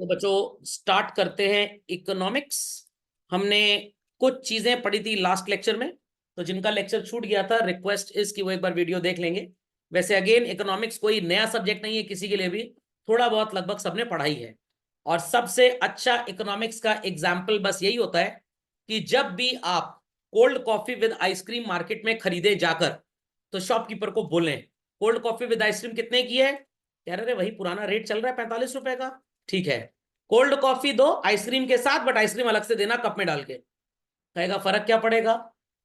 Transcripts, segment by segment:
तो बच्चों स्टार्ट करते हैं इकोनॉमिक्स। हमने कुछ चीजें पढ़ी थी लास्ट लेक्चर में, तो जिनका लेक्चर छूट गया था रिक्वेस्ट इस कि वो एक बार वीडियो देख लेंगे। वैसे अगेन इकोनॉमिक्स कोई नया सब्जेक्ट नहीं है किसी के लिए भी, थोड़ा बहुत लगभग सबने पढ़ा ही है। और सबसे अच्छा इकोनॉमिक्स का एग्जाम्पल बस यही होता है कि जब भी आप cold coffee with ice cream market में खरीदे जाकर तो शॉपकीपर को बोलें कोल्ड कॉफी विद आइसक्रीम कितने की है, कह रहे वही पुराना रेट चल रहा है 45 रुपए का। ठीक है, कोल्ड कॉफी दो आइसक्रीम के साथ, बट आइसक्रीम अलग से देना कप में डाल के। कहेगा फर्क क्या पड़ेगा,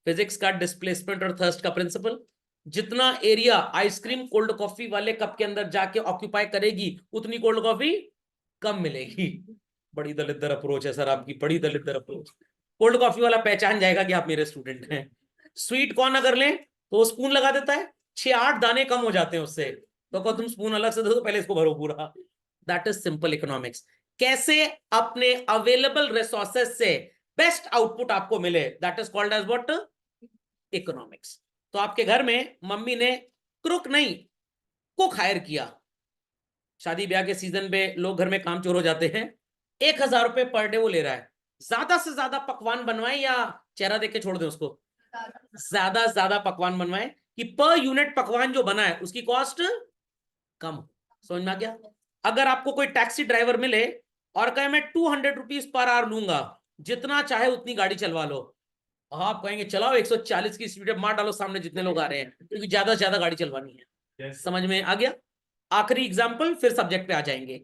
फिजिक्स का डिस्प्लेसमेंट और थर्स्ट का प्रिंसिपल। जितना एरिया आइसक्रीम कोल्ड कॉफी वाले कप के अंदर जाके ऑक्यूपाई करेगी उतनी कोल्ड कॉफी कम मिलेगी। बड़ी दलिद्दर अप्रोच है सर आपकी, बड़ी दलिद्दर अप्रोच। कोल्ड कॉफी वाला पहचान जाएगा कि आप मेरे स्टूडेंट हैं। स्वीट कॉर्न अगर लें तो वो स्पून लगा देता है, 6-8 दाने कम हो जाते हैं उससे, तो तुम स्पून अलग से दो तो पहले इसको भरो पूरा। That is simple economics. कैसे अपने अवेलेबल रिसोर्सेस से बेस्ट आउटपुट आपको मिले, that is called as what, economics. तो आपके घर में मम्मी ने कुक नहीं कुक हायर किया, शादी ब्याह के सीजन पे लोग घर में काम चोर हो जाते हैं, 1,000 रुपए पर डे वो ले रहा है। ज्यादा से ज्यादा पकवान बनवाए या चेहरा देख के छोड़ दे उसको, ज्यादा से ज्यादा पकवान बनवाए कि पर यूनिट पकवान जो बना है उसकी कॉस्ट कम हो। समझ में आ गया? अगर आपको कोई टैक्सी ड्राइवर मिले और कहे मैं 200 रुपीज पर आवर लूंगा, जितना चाहे उतनी गाड़ी चलवा लो, आप कहेंगे चलाओ 140 की स्पीड मार डालो सामने जितने लोग आ रहे हैं, क्योंकि ज्यादा से ज्यादा गाड़ी चलवानी है। समझ में आ गया? आखिरी एग्जाम्पल, फिर सब्जेक्ट पे आ जाएंगे।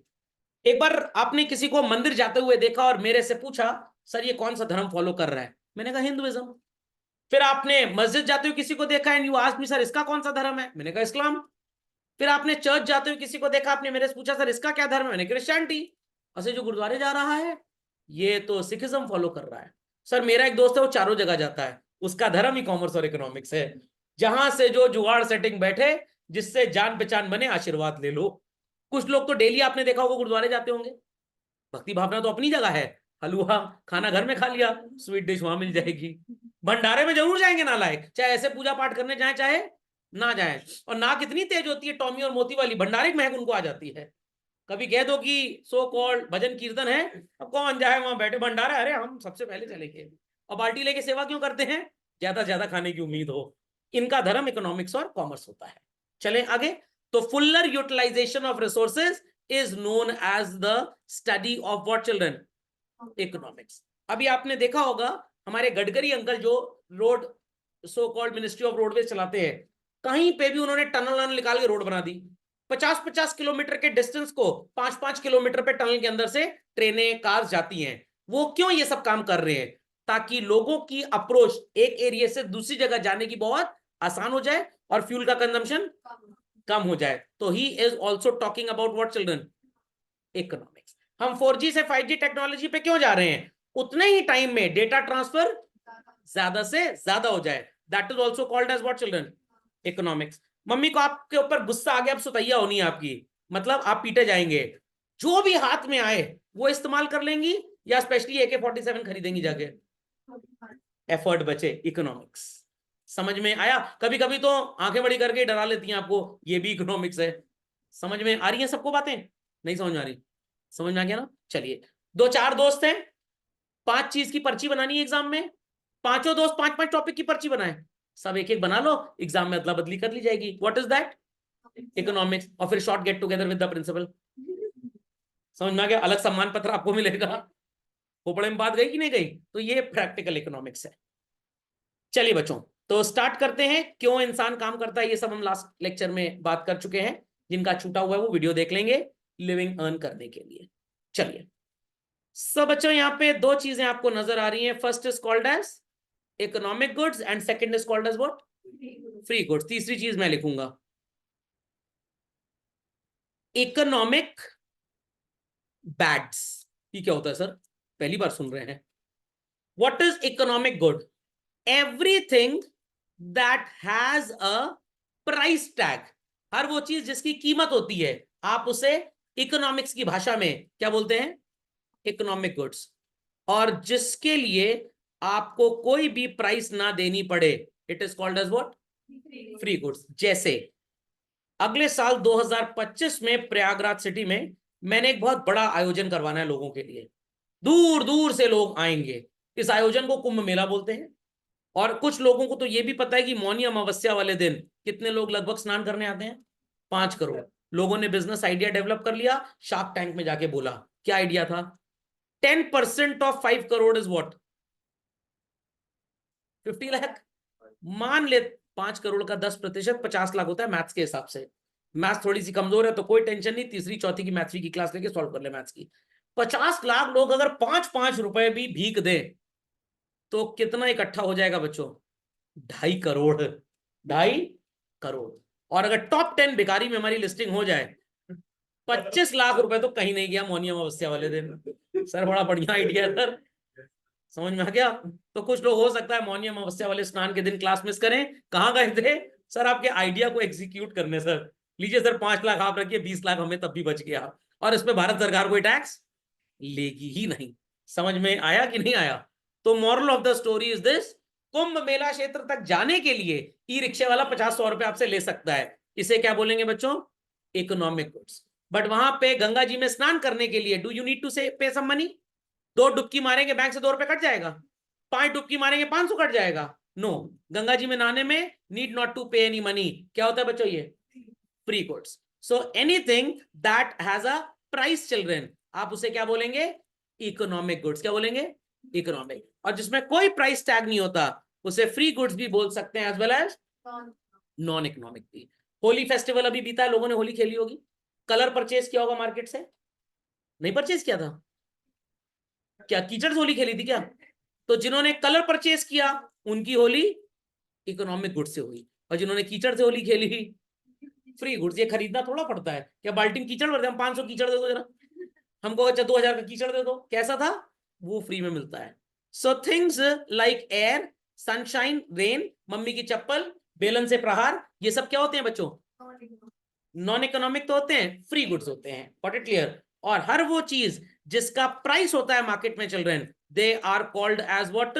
एक बार आपने किसी को मंदिर जाते हुए देखा और मेरे से पूछा सर ये कौन सा धर्म फॉलो कर रहा है, मैंने कहा हिंदुइज्म। फिर आपने मस्जिद जाते हुए किसी को देखा and you asked me sir इसका कौन सा धर्म है, मैंने कहा इस्लाम। फिर आपने चर्च जाते हुए किसी को देखा, आपने मेरे से पूछा सर इसका क्या धर्म है, मैंने क्रिश्चियनिटी। अच्छा जो गुरुद्वारे जा रहा है ये तो सिखिज्म फॉलो कर रहा है। सर मेरा एक दोस्त है वो चारों जगह जाता है, उसका धर्म ही कॉमर्स और इकोनॉमिक्स है। जहां से जो जुगाड़ सेटिंग बैठे, जिससे जान पहचान बने, आशीर्वाद ले लो। कुछ लोग तो डेली आपने देखा होगा गुरुद्वारे जाते होंगे, भक्ति भावना तो अपनी जगह है। हलवा खाना घर में खा लिया, स्वीट डिश वहां मिल जाएगी। भंडारे में जरूर जाएंगे नालायक, चाहे ऐसे पूजा पाठ करने जाए चाहे ना जाए। और नाक इतनी तेज होती है टॉमी और मोती वाली, भंडारे की महक उनको आ जाती है। कभी कह दो कि सो कॉल्ड भजन कीर्तन है, अब कौन जाए वहां बैठे भंडारा, अरे हम सबसे पहले चलेंगे। और बाल्टी लेके सेवा क्यों करते हैं, ज्यादा ज्यादा खाने की उम्मीद हो। इनका धर्म इकोनॉमिक्स और कॉमर्स होता है। चलें आगे। तो fuller utilization of resources is known as the study of what children, economics. अभी आपने देखा होगा हमारे गडकरी अंकल जो road so called ministry of roadways चलाते हैं, कहीं पे भी उन्होंने टनल निकाल के रोड बना दी। 50-50 किलोमीटर के डिस्टेंस को 5-5 किलोमीटर पे टनल के अंदर से ट्रेनें कार्स जाती हैं। वो क्यों ये सब काम कर रहे हैं, ताकि लोगों की अप्रोच एक एरिया से दूसरी जगह जाने की बहुत आसान हो जाए और फ्यूल का कंजम्पशन कम हो जाए। तो he is also talking about what children, economics. हम 4G से 5G टेक्नोलॉजी पे क्यों जा रहे हैं, उतने ही टाइम में डेटा ट्रांसफर ज्यादा से ज्यादा हो जाए। That is also called as what children, economics. Mummy को आपके ऊपर गुस्सा आ गया, अब सुतैया होनी है आपकी, मतलब आप पीटे जाएंगे। जो भी हाथ में आए वो इस्तेमाल कर लेंगी या स्पेशली AK-47 खरीदेंगी जाके, एफर्ट बचे, इकोनॉमिक्स। समझ में आया? कभी कभी तो आंखें बड़ी करके डरा लेती हैं आपको, ये भी इकोनॉमिक्स है। समझ में आ रही है सबको बातें? नहीं समझ में आ रही? समझ में आ गया ना? चलिए, 2-4 दोस्त हैं, 5 चीज की पर्ची बनानी है एग्जाम में, पांचों दोस्त 5-5 टॉपिक की पर्ची बनाए, सब एक एक बना लो, एग्जाम में अदला बदली कर ली जाएगी। What is that, economics. और फिर short get together with the principal. समझ में आ गया? अलग सम्मान पत्र आपको मिलेगा। खोपड़े में बात गई कि नहीं गई? तो ये प्रैक्टिकल इकोनॉमिक्स है। चलिए बच्चों, तो स्टार्ट करते हैं। क्यों इंसान काम करता है ये सब हम लास्ट लेक्चर में बात कर चुके हैं, जिनका छूटा हुआ है वो वीडियो देख लेंगे लिविंग अर्न करने के लिए। चलिए सब बच्चों, यहां पे 2 चीजें आपको नजर आ रही हैं। First is called as economic goods and second is called as what, free goods. तीसरी चीज मैं लिखूंगा इकोनॉमिक बैड्स। ये क्या होता है सर, पहली बार सुन रहे हैं। What is economic good, everything that has a price tag. हर वो चीज जिसकी कीमत होती है, आप उसे इकोनॉमिक्स की भाषा में क्या बोलते हैं, इकोनॉमिक गुड्स। और जिसके लिए आपको कोई भी प्राइस ना देनी पड़े, it is called as what, free goods. जैसे अगले साल 2025 में प्रयागराज सिटी में मैंने एक बहुत बड़ा आयोजन करवाना है लोगों के लिए, दूर दूर से लोग आएंगे, इस आयोजन को कुंभ मेला बोलते हैं। और कुछ लोगों को तो ये भी पता है कि मौनी अमावस्या वाले दिन कितने लोग लगभग स्नान करने आते हैं, 5 करोड़। लोगों ने बिजनेस आइडिया डेवलप कर लिया, शार्क टैंक में जाके बोला, क्या आइडिया था? 10% of 5 crore is what? 50 lakh. मान ले 5 करोड़ का 10%, 50 लाख होता है मैथ्स के हिसाब से। मैथ्स थोड़ी सी कमजोर है तो कोई टेंशन नहीं, तीसरी चौथी की मैथ्स की क्लास लेके सॉल्व कर ले मैथ्स की। 50 लाख लोग अगर 5-5 रुपए भी भीख दे तो कितना इकट्ठा हो जाएगा बच्चों? 2.5 करोड़। 2.5 करोड़। और अगर टॉप 10 भिखारी में हमारी लिस्टिंग हो जाए, 25 लाख रुपए तो कहीं नहीं गया मौनी अमावस्या वाले दिन। सर बड़ा बढ़िया आइडिया है सर, समझ में आ गया? तो कुछ लोग हो सकता है मौनी अमावस्या वाले स्नान के दिन क्लास मिस करें। कहाँ गए थे सर आपके आइडिया को एग्जीक्यूट करने? सर लीजिए सर 5 लाख आप रखिए, 20 लाख हमें तब भी बच गया। और इस पे भारत सरकार कोई टैक्स लेगी ही नहीं। समझ में आया कि नहीं आया? तो moral of the story is this, Kumbh Mela क्षेत्र तक जाने के लिए ई रिक्शे वाला 50-100 रुपए आपसे ले सकता है। इसे क्या बोलेंगे बच्चों? Economic goods. बट वहां पे गंगा जी में स्नान करने के लिए डू यू नीड टू से पे सम मनी? 2 डुबकी मारेंगे बैंक से 2 रुपए कट जाएगा, 5 डुबकी मारेंगे 500 कट जाएगा? नो, गंगा जी में नहाने में नीड नॉट टू पे एनी मनी। क्या होता है बच्चों? ये free goods. So anything that has a price children, आप उसे क्या बोलेंगे? Economic goods. क्या बोलेंगे? इकोनॉमिक। और जिसमें कोई प्राइस टैग नहीं होता उसे फ्री गुड्स भी बोल सकते हैं, as well as non economic भी। होली फेस्टिवल अभी बीता है, लोगों ने होली खेली होगी, कलर परचेज किया होगा मार्केट से? नहीं परचेज किया था? क्या कीचड़ से होली खेली थी क्या? तो जिन्होंने कलर परचेज किया उनकी होली इकोनॉमिक गुड्स से हुई, और जिन्होंने कीचड़ से होली खेली फ्री गुड्स। ये खरीदना थोड़ा पड़ता है, क्या बाल्टी कीचड़ भरते? हम 500 कीचड़ दे दो जरा, हमको अच्छा 2,000 का कीचड़ दे दो, कैसा था? वो फ्री में मिलता है। So things like air, sunshine, rain, mummy की चप्पल, बेलन से प्रहार, ये सब क्या होते हैं बच्चों? नॉन इकोनॉमिक तो होते हैं, फ्री गुड्स होते हैं। Got it clear? और हर वो चीज जिसका प्राइस होता है मार्केट में children, they are called as what?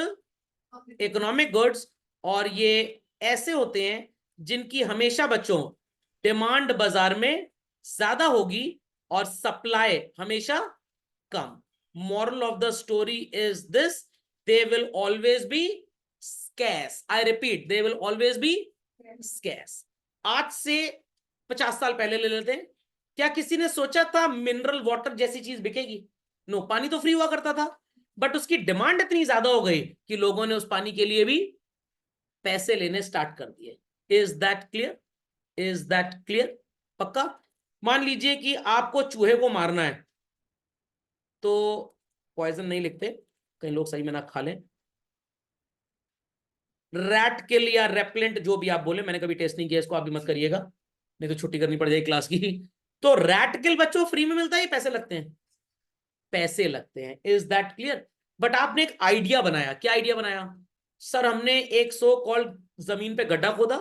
Economic goods. और ये ऐसे होते हैं जिनकी हमेशा बच्चों डिमांड बाजार में ज्यादा होगी और सप्लाई हमेशा कम। Moral of the story is this, they will always be scarce. I repeat, they will always be scarce. आज से 50 साल पहले ले लेते हैं, क्या किसी ने सोचा था मिनरल वाटर जैसी चीज बिकेगी? नो, पानी तो फ्री हुआ करता था, बट उसकी डिमांड इतनी ज्यादा हो गई कि लोगों ने उस पानी के लिए भी पैसे लेने स्टार्ट कर दिए। Is that clear? Is that clear? पक्का? मान लीजिए कि आपको चूहे को मारना है, तो पॉइजन नहीं लिखते, कई लोग सही में ना खा लें, रैट किल या रेपलेंट जो भी आप बोले, मैंने कभी टेस्ट नहीं किया इसको, आप भी मत करिएगा नहीं तो छुट्टी करनी पड़ जाएगी क्लास की। तो रैट किल बच्चों फ्री में मिलता है, पैसे लगते हैं? पैसे लगते हैं। Is that clear? बट आपने एक आइडिया बनाया। क्या आइडिया बनाया? सर हमने एक सो कॉल्ड जमीन पे गड्ढा खोदा,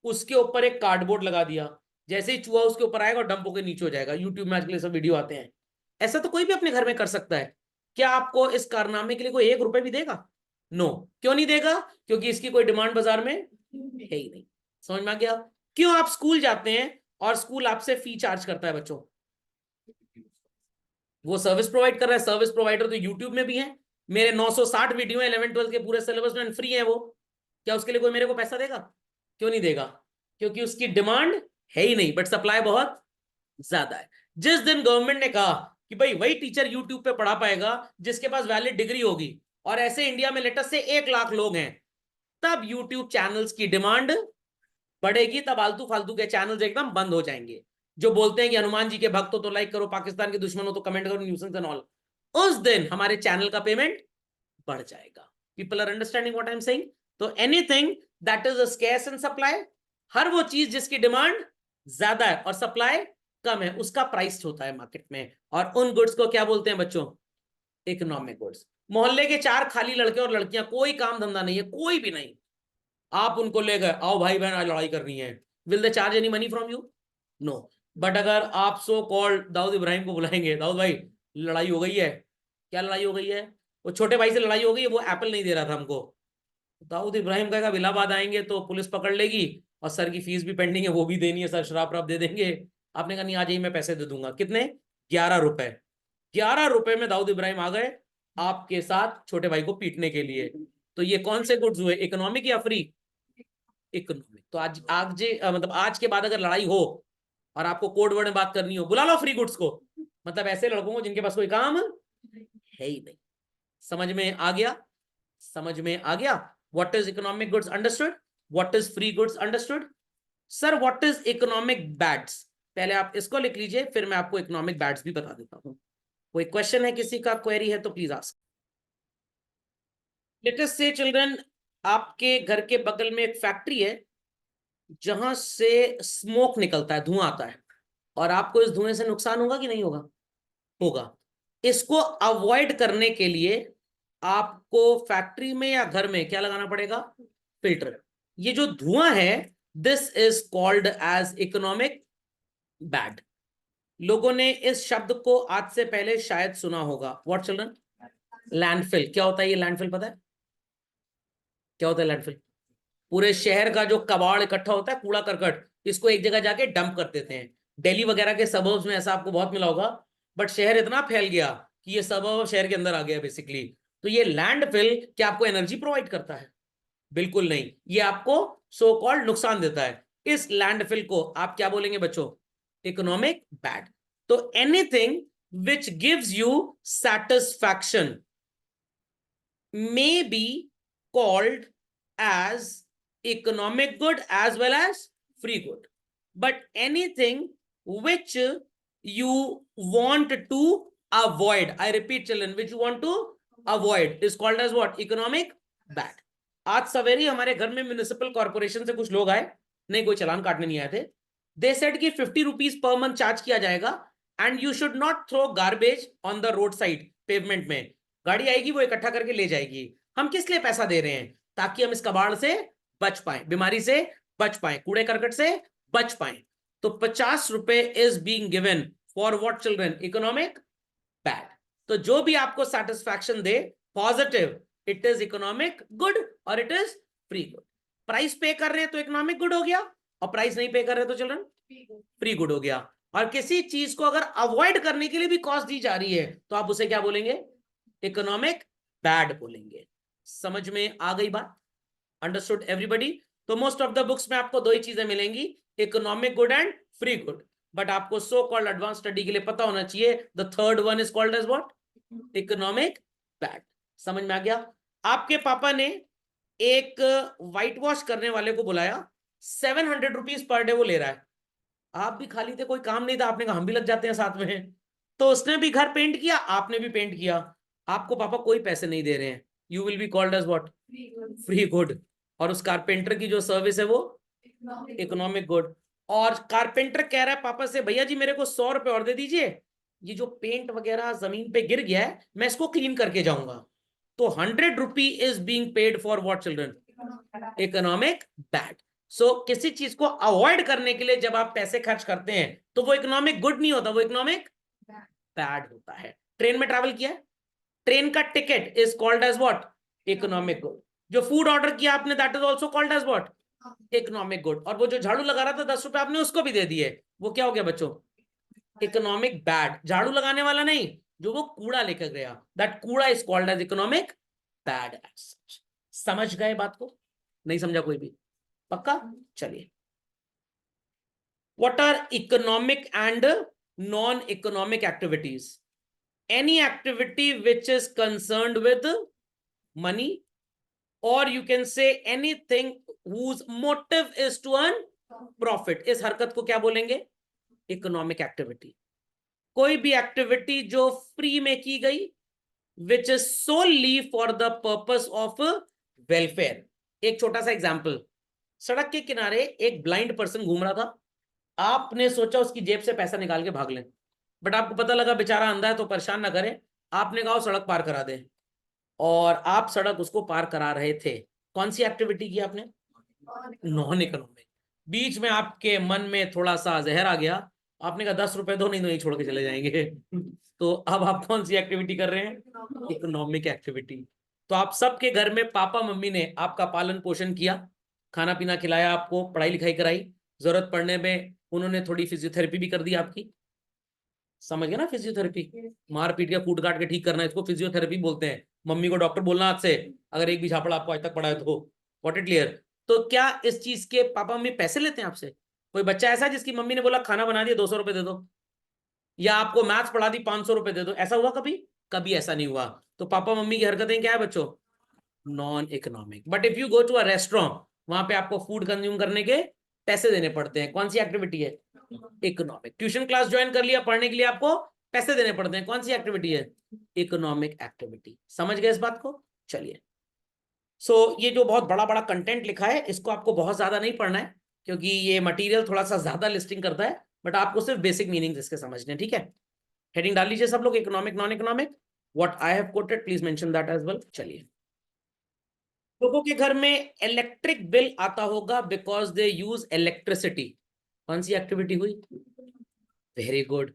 उसके ऊपर एक कार्डबोर्ड लगा दिया, जैसे ही चूहा उसके ऊपर आएगा और डंप होकर नीचे हो जाएगा। यूट्यूब में आजकल ये सब वीडियो आते हैं। ऐसा तो कोई भी अपने घर में कर सकता है। क्या आपको इस कारनामे के लिए कोई 1 रुपए भी देगा? नो। क्यों नहीं देगा? क्योंकि इसकी कोई डिमांड बाजार में है ही नहीं। समझ में आ गया? क्यों आप स्कूल जाते हैं और स्कूल आपसे फी चार्ज करता है बच्चों? वो सर्विस प्रोवाइड कर रहा है। सर्विस प्रोवाइडर तो यूट्यूब में भी है, मेरे 960 वीडियो 11-12 के पूरे सिलेबस में फ्री है वो। क्या उसके लिए कोई मेरे को पैसा देगा? क्यों नहीं देगा? क्योंकि उसकी डिमांड है ही नहीं, बट सप्लाई बहुत ज्यादा है। जिस दिन गवर्नमेंट ने कहा कि भाई वही टीचर यूट्यूब पे पढ़ा पाएगा जिसके पास वैलिड डिग्री होगी, और ऐसे इंडिया में लेटेस्ट से 1 लाख लोग हैं, तब यूट्यूब चैनल्स की डिमांड बढ़ेगी। तब आलतू फालतू के चैनल्स एकदम बंद हो जाएंगे, जो बोलते हैं कि हनुमान जी के भक्त हो तो लाइक करो, पाकिस्तान के दुश्मन हो तो कमेंट करो, न्यूसेंस एंड ऑल। उस दिन हमारे चैनल का पेमेंट बढ़ जाएगा। People are understanding what I am saying? तो anything that is a scarce and supply, हर वो चीज जिसकी डिमांड ज्यादा है और सप्लाई कम है, उसका प्राइस होता है मार्केट में। और उन गुड्स को क्या बोलते हैं बच्चों? Economic goods. मोहल्ले के 4 खाली लड़के और लड़कियां, कोई काम धंधा नहीं है, कोई भी नहीं, आप उनको ले गए, आओ भाई बहन आज लड़ाई करनी है, will they charge any money from you? No. But अगर आप सो कॉल्ड दाऊद इब्राहिम को बुलाएंगे, दाऊद भाई लड़ाई हो गई है, क्या लड़ाई हो गई है? वो छोटे भाई से लड़ाई हो गई है, वो एप्पल नहीं दे रहा था हमको। दाऊद इब्राहिम कहेगा इलाहाबाद आएंगे तो पुलिस पकड़ लेगी, और सर की फीस भी पेंडिंग है वो भी देनी है, सर शराब वराब दे देंगे। आपने कहा नहीं आ जाइए मैं पैसे दे दूंगा। कितने? 11 रुपए। 11 रुपए में दाऊद इब्राहिम आ गए आपके साथ छोटे भाई को पीटने के लिए। तो ये कौन से गुड्स हुए, इकोनॉमिक या फ्री? इकोनॉमिक। तो मतलब आज के बाद अगर लड़ाई हो और आपको कोड वर्ड में बात करनी हो, बुला लो फ्री गुड्स को, मतलब ऐसे लड़कों को जिनके पास कोई काम है ही नहीं। समझ में आ गया? समझ में आ गया? What is economic goods understood, what is free goods understood. Sir what is economic bads, पहले आप इसको लिख लीजिए, फिर मैं आपको इकोनॉमिक बैड्स भी बता देता हूं। कोई क्वेश्चन है, किसी का क्वेरी है तो प्लीज आस्क। लेट अस से चिल्ड्रन, आपके घर के बगल में एक फैक्ट्री है जहां से स्मोक निकलता है, धुआं आता है, और आपको इस धुएं से नुकसान होगा कि नहीं होगा? होगा। इसको अवॉइड करने के लिए आपको फैक्ट्री में या घर में क्या लगाना पड़ेगा? फिल्टर। ये जो धुआं है, this is called as economic bad. लोगों ने इस शब्द को आज से पहले शायद सुना होगा। What children? लैंडफिल। क्या होता है ये लैंडफिल, पता है क्या होता है लैंडफिल? पूरे शहर का जो कबाड़ इकट्ठा होता है, कूड़ा करकट, इसको एक जगह जाके डंप कर देते हैं। दिल्ली वगैरह के सबर्ब्स में ऐसा आपको बहुत मिला होगा, बट शहर इतना फैल गया कि ये सबर्ब शहर के अंदर आ गया बेसिकली। तो ये लैंडफिल क्या आपको एनर्जी प्रोवाइड करता है? बिल्कुल नहीं, ये आपको सो कॉल्ड नुकसान देता है। इस लैंडफिल को आप क्या बोलेंगे बच्चों? Economic bad. तो anything which gives you satisfaction may be called as economic good as well as free good, but anything which you want to avoid, I repeat children, which you want to avoid is called as what? Economic bad. आज सवेरे हमारे घर में municipal corporation से कुछ लोग आए, नहीं कोई चालान काटने नहीं आए थे। दे सेड कि 50 रुपीज पर मंथ चार्ज किया जाएगा and you should not throw garbage on the road side, pavement में। गाड़ी आएगी वो इकट्ठा करके ले जाएगी। हम किस लिए पैसा दे रहे हैं? ताकि हम इस कबाड़ से बच पाए, बीमारी से बच पाए, कूड़े करकट से बच पाए। तो 50 रुपए is being given for what children? Economic bad. तो जो भी आपको सेटिस्फैक्शन दे positive, it is economic good और it is free good. Price पे कर रहे हैं तो इकोनॉमिक गुड हो गया, और प्राइस नहीं पे कर रहे तो चिल्ड्रन फ्री गुड हो गया। और किसी चीज को अगर अवॉइड करने के लिए भी कॉस्ट दी जा रही है तो आप उसे क्या बोलेंगे? इकोनॉमिक बैड बोलेंगे। समझ में आ गई बात? Understood everybody? तो मोस्ट ऑफ द बुक्स में आपको दो ही चीजें मिलेंगी, economic good and free good, but आपको सो कॉल्ड एडवांस स्टडी के लिए पता होना चाहिए the third one is called as what? Economic bad. समझ में आ गया? आपके पापा ने एक व्हाइट वॉश करने वाले को बुलाया, 700 रुपीज पर डे वो ले रहा है। आप भी खाली थे, कोई काम नहीं था, आपने कहा हम भी लग जाते हैं साथ में। तो उसने भी घर पेंट किया, आपने भी पेंट किया, आपको पापा कोई पैसे नहीं दे रहे हैं। You will be called as what? Free good. और उस कारपेंटर की जो सर्विस है वो इकोनॉमिक गुड। और कारपेंटर कह रहा है पापा से, भैया जी मेरे को 100 रुपए और दे दीजिए, ये जो पेंट वगैरह जमीन पे गिर गया है मैं इसको क्लीन करके जाऊंगा। तो 100 rupee is being paid for what children? Economic bad. So किसी चीज को अवॉइड करने के लिए जब आप पैसे खर्च करते हैं तो वो इकोनॉमिक गुड नहीं होता, वो इकोनॉमिक बैड होता है। ट्रेन में ट्रैवल किया है, ट्रेन का ticket is called as what? Economic good. जो फूड ऑर्डर किया आपने, that is also called as what? Economic good. और वो जो झाड़ू लगा रहा था 10 रुपए, आपने उसको भी दे दिए, वो क्या हो गया बच्चों? Economic bad. झाड़ू लगाने वाला नहीं, जो वो कूड़ा लेकर गया, दैट कूड़ा is called as economic bad. समझ गए बात को? नहीं समझा कोई भी? पक्का? चलिए, what are economic and non economic activities? any activity which is concerned with money, or you can say anything whose motive is to earn profit, इस हरकत को क्या बोलेंगे? Economic activity. कोई भी एक्टिविटी जो फ्री में की गई, which is solely for the purpose of welfare. एक छोटा सा एग्जांपल, सड़क के किनारे एक ब्लाइंड पर्सन घूम रहा था, आपने सोचा उसकी जेब से पैसा निकाल के भाग लें, बट आपको पता लगा बेचारा अंधा है तो परेशान ना करें, आपने कहा सड़क पार करा दे, और आप सड़क उसको पार करा रहे थे। कौन सी एक्टिविटी की आपने? Non economic. बीच में आपके मन में थोड़ा सा जहर आ गया, आपने कहा 10 रुपए दो, नहीं तो नहीं छोड़ के चले जाएंगे। तो अब आप कौन सी एक्टिविटी कर रहे हैं? Economic activity. तो आप सबके घर में पापा मम्मी ने आपका पालन पोषण किया, खाना पीना खिलाया, आपको पढ़ाई लिखाई कराई, जरूरत पड़ने में उन्होंने थोड़ी फिजियोथेरेपी भी कर दी आपकी। समझ गए ना, फिजियोथेरेपी मार पीट के कूट काट के ठीक करना, इसको फिजियोथेरेपी बोलते हैं। मम्मी को डॉक्टर बोलना आज से, अगर एक भी झापड़ आपको आज तक पड़ा है तो। What it clear? तो क्या इस चीज के पापा मम्मी पैसे लेते हैं आपसे? कोई बच्चा ऐसा जिसकी मम्मी ने बोला खाना बना दिया 200 रुपए दे दो, या आपको मैथ्स पढ़ा दी 500 रुपए दे दो, ऐसा हुआ कभी? कभी ऐसा नहीं हुआ। तो पापा मम्मी की हरकतें क्या है बच्चों? Non economic. But if you go to a restaurant, वहां पे आपको फूड कंज्यूम करने के पैसे देने पड़ते हैं। कौन सी एक्टिविटी है? इकोनॉमिक। ट्यूशन क्लास ज्वाइन कर लिया पढ़ने के लिए, आपको पैसे देने पड़ते हैं। कौन सी एक्टिविटी है? Economic activity. समझ गए इस बात को? चलिए। ये जो बहुत बड़ा बड़ा कंटेंट लिखा है, इसको आपको बहुत ज्यादा नहीं पढ़ना है, क्योंकि ये मटेरियल थोड़ा सा ज्यादा लिस्टिंग करता है, बट आपको सिर्फ बेसिक मीनिंग इसके समझने हैं, ठीक है? हेडिंग डाल लीजिए सब लोग, economic non economic. What I have quoted please mention that as well. चलिए। लोगों के घर में इलेक्ट्रिक बिल आता होगा बिकॉज दे यूज इलेक्ट्रिसिटी। कौन सी एक्टिविटी हुई? Very good.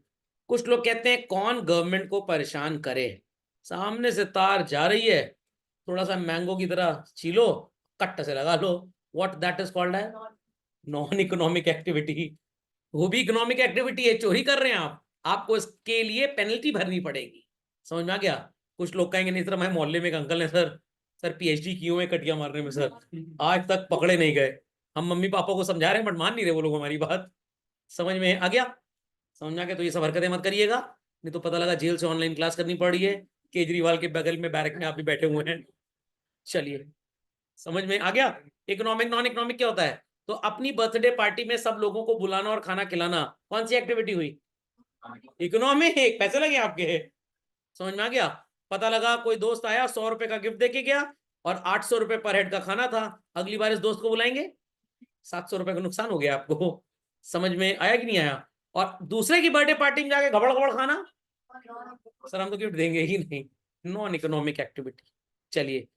कुछ लोग कहते हैं कौन गवर्नमेंट को परेशान करे, सामने से तार जा रही है, थोड़ा सा मैंगो की तरह छीलो, कट से लगा लो। व्हाट दैट इज कॉल्ड है? Non economic activity. वो भी इकोनॉमिक एक्टिविटी है, चोरी कर रहे हैं आप, आपको इसके लिए पेनल्टी भरनी पड़ेगी। समझ में आ गया? कुछ लोग कहेंगे नहीं सर, हमारे मोहल्ले में एक अंकल है सर, सर पीएचडी किए हुए कटिया मारने में सर, आज तक पकड़े नहीं गए। हम मम्मी पापा को समझा रहे हैं बट मान नहीं रहे वो लोग हमारी बात। समझ में आ गया? समझ में आ गया? तो ये सब हरकतें मत करिएगा, नहीं तो पता लगा जेल से ऑनलाइन क्लास करनी पड़ रही है, केजरीवाल के बगल में बैरक में आप भी बैठे हुए हैं। चलिए, समझ में आ गया? इकोनॉमिक नॉन इकोनॉमिक क्या होता है? तो अपनी बर्थडे पार्टी में सब लोगों को बुलाना और खाना खिलाना, कौन सी एक्टिविटी हुई? इकोनॉमिक। पैसे लगे आपके। समझ में आ गया? पता लगा कोई दोस्त आया 100 रुपए का गिफ्ट देके गया और 800 रुपए पर हेड का खाना था, अगली बार इस दोस्त को बुलाएंगे, 700 रुपए का नुकसान हो गया आपको। समझ में आया कि नहीं आया? और दूसरे की बर्थडे पार्टी में जाके घबड़ घबड़ खाना, सर हम तो गिफ्ट देंगे ही नहीं। Non economic activity. चलिए,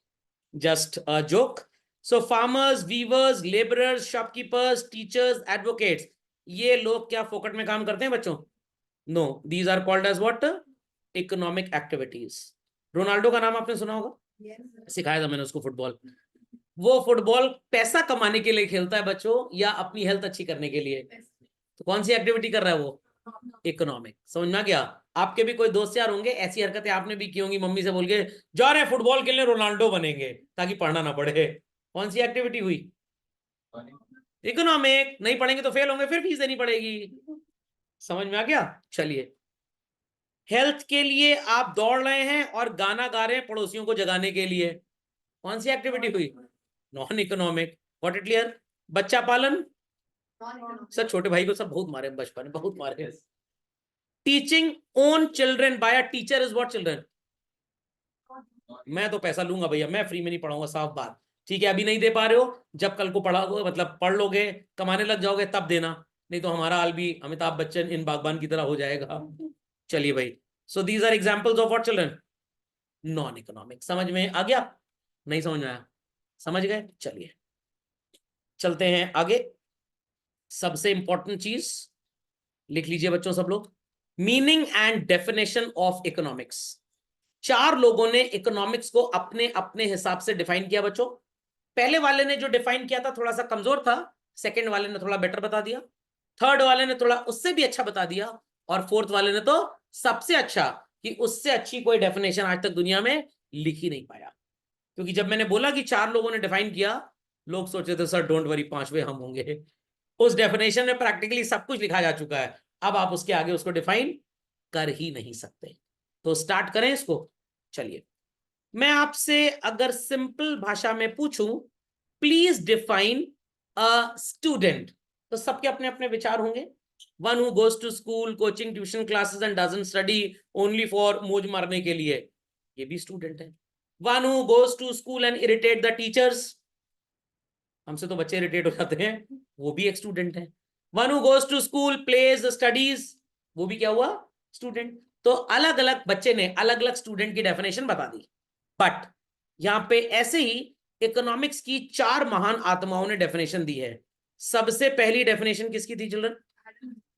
just a joke. So farmers, weavers, labourers, shopkeepers, teachers, advocates, ये लोग क्या फोकट में काम करते हैं बच्चों? No, these are called as what? Economic activities. Ronaldo का नाम आपने सुना होगा, सिखाया था मैंने उसको फुटबॉल। वो फुटबॉल पैसा कमाने के लिए खेलता है बच्चों, या अपनी हेल्थ अच्छी करने के लिए? तो कौन सी एक्टिविटी कर रहा है वो? इकोनॉमिक। समझ में आ गया? आपके भी कोई दोस्त यार होंगे, ऐसी हरकतें आपने भी की होंगी, मम्मी से बोल के जा रहे हैं फुटबॉल खेलने, रोनाल्डो बनेंगे ताकि पढ़ना ना पड़े। कौन सी एक्टिविटी हुई? इकोनॉमिक। नहीं पढ़ेंगे तो फेल होंगे, फिर फीस देनी पड़ेगी। समझ में आ गया? चलिए। हेल्थ के लिए आप दौड़ रहे हैं और गाना गा रहे हैं पड़ोसियों को जगाने के लिए, कौन सी एक्टिविटी हुई? Non economic. What it clear? बच्चा पालन, सर छोटे भाई को सब बहुत मारे बचपन में, बहुत मारे। Teaching own children by a teacher is what children? मैं तो पैसा लूंगा भैया, मैं फ्री में नहीं पढ़ाऊंगा, साफ बात। ठीक है, अभी नहीं दे पा रहे हो, जब कल को पढ़ा मतलब पढ़ लोगे, कमाने लग जाओगे तब देना, नहीं तो हमारा हाल भी अमिताभ बच्चन इन बागबान की तरह हो जाएगा। चलिए भाई। So these are examples of what children? Non economic. समझ में आ गया? नहीं समझ में आया? समझ गए? चलिए, चलते हैं आगे। सबसे इंपॉर्टेंट चीज लिख लीजिए बच्चों सब लोग, meaning and definition of economics. चार लोगों ने इकोनॉमिक्स को अपने अपने हिसाब से डिफाइन किया बच्चों। पहले वाले ने जो डिफाइन किया था थोड़ा सा कमजोर था, सेकंड वाले ने थोड़ा बेटर बता दिया, थर्ड वाले ने थोड़ा उससे भी अच्छा बता दिया, और फोर्थ वाले ने तो सबसे अच्छा, कि उससे अच्छी कोई डेफिनेशन आज तक दुनिया में लिख ही नहीं पाया। क्योंकि जब मैंने बोला कि चार लोगों ने डिफाइन किया, लोग सोचे थे सर डोंट वरी, पांचवे हम होंगे। उस डेफिनेशन में प्रैक्टिकली सब कुछ लिखा जा चुका है, अब आप उसके आगे उसको डिफाइन कर ही नहीं सकते। तो स्टार्ट करें इसको। चलिए, मैं आपसे अगर सिंपल भाषा में पूछूं, प्लीज डिफाइन अ स्टूडेंट, तो सबके अपने अपने विचार होंगे। One who goes to school, coaching, tuition classes and doesn't study only for मौज मारने के लिए, ये भी स्टूडेंट है। One who goes to school and irritate the teachers, हमसे तो बच्चे इरिटेट हो जाते हैं, वो भी एक स्टूडेंट है। One who goes to school, plays, studies, वो भी क्या हुआ? स्टूडेंट। तो अलग अलग बच्चे ने अलग अलग स्टूडेंट की डेफिनेशन बता दी। बट यहां पे ऐसे ही इकोनॉमिक्स की चार महान आत्माओं ने डेफिनेशन दी है। सबसे पहली डेफिनेशन किसकी थी चिल्ड्रन?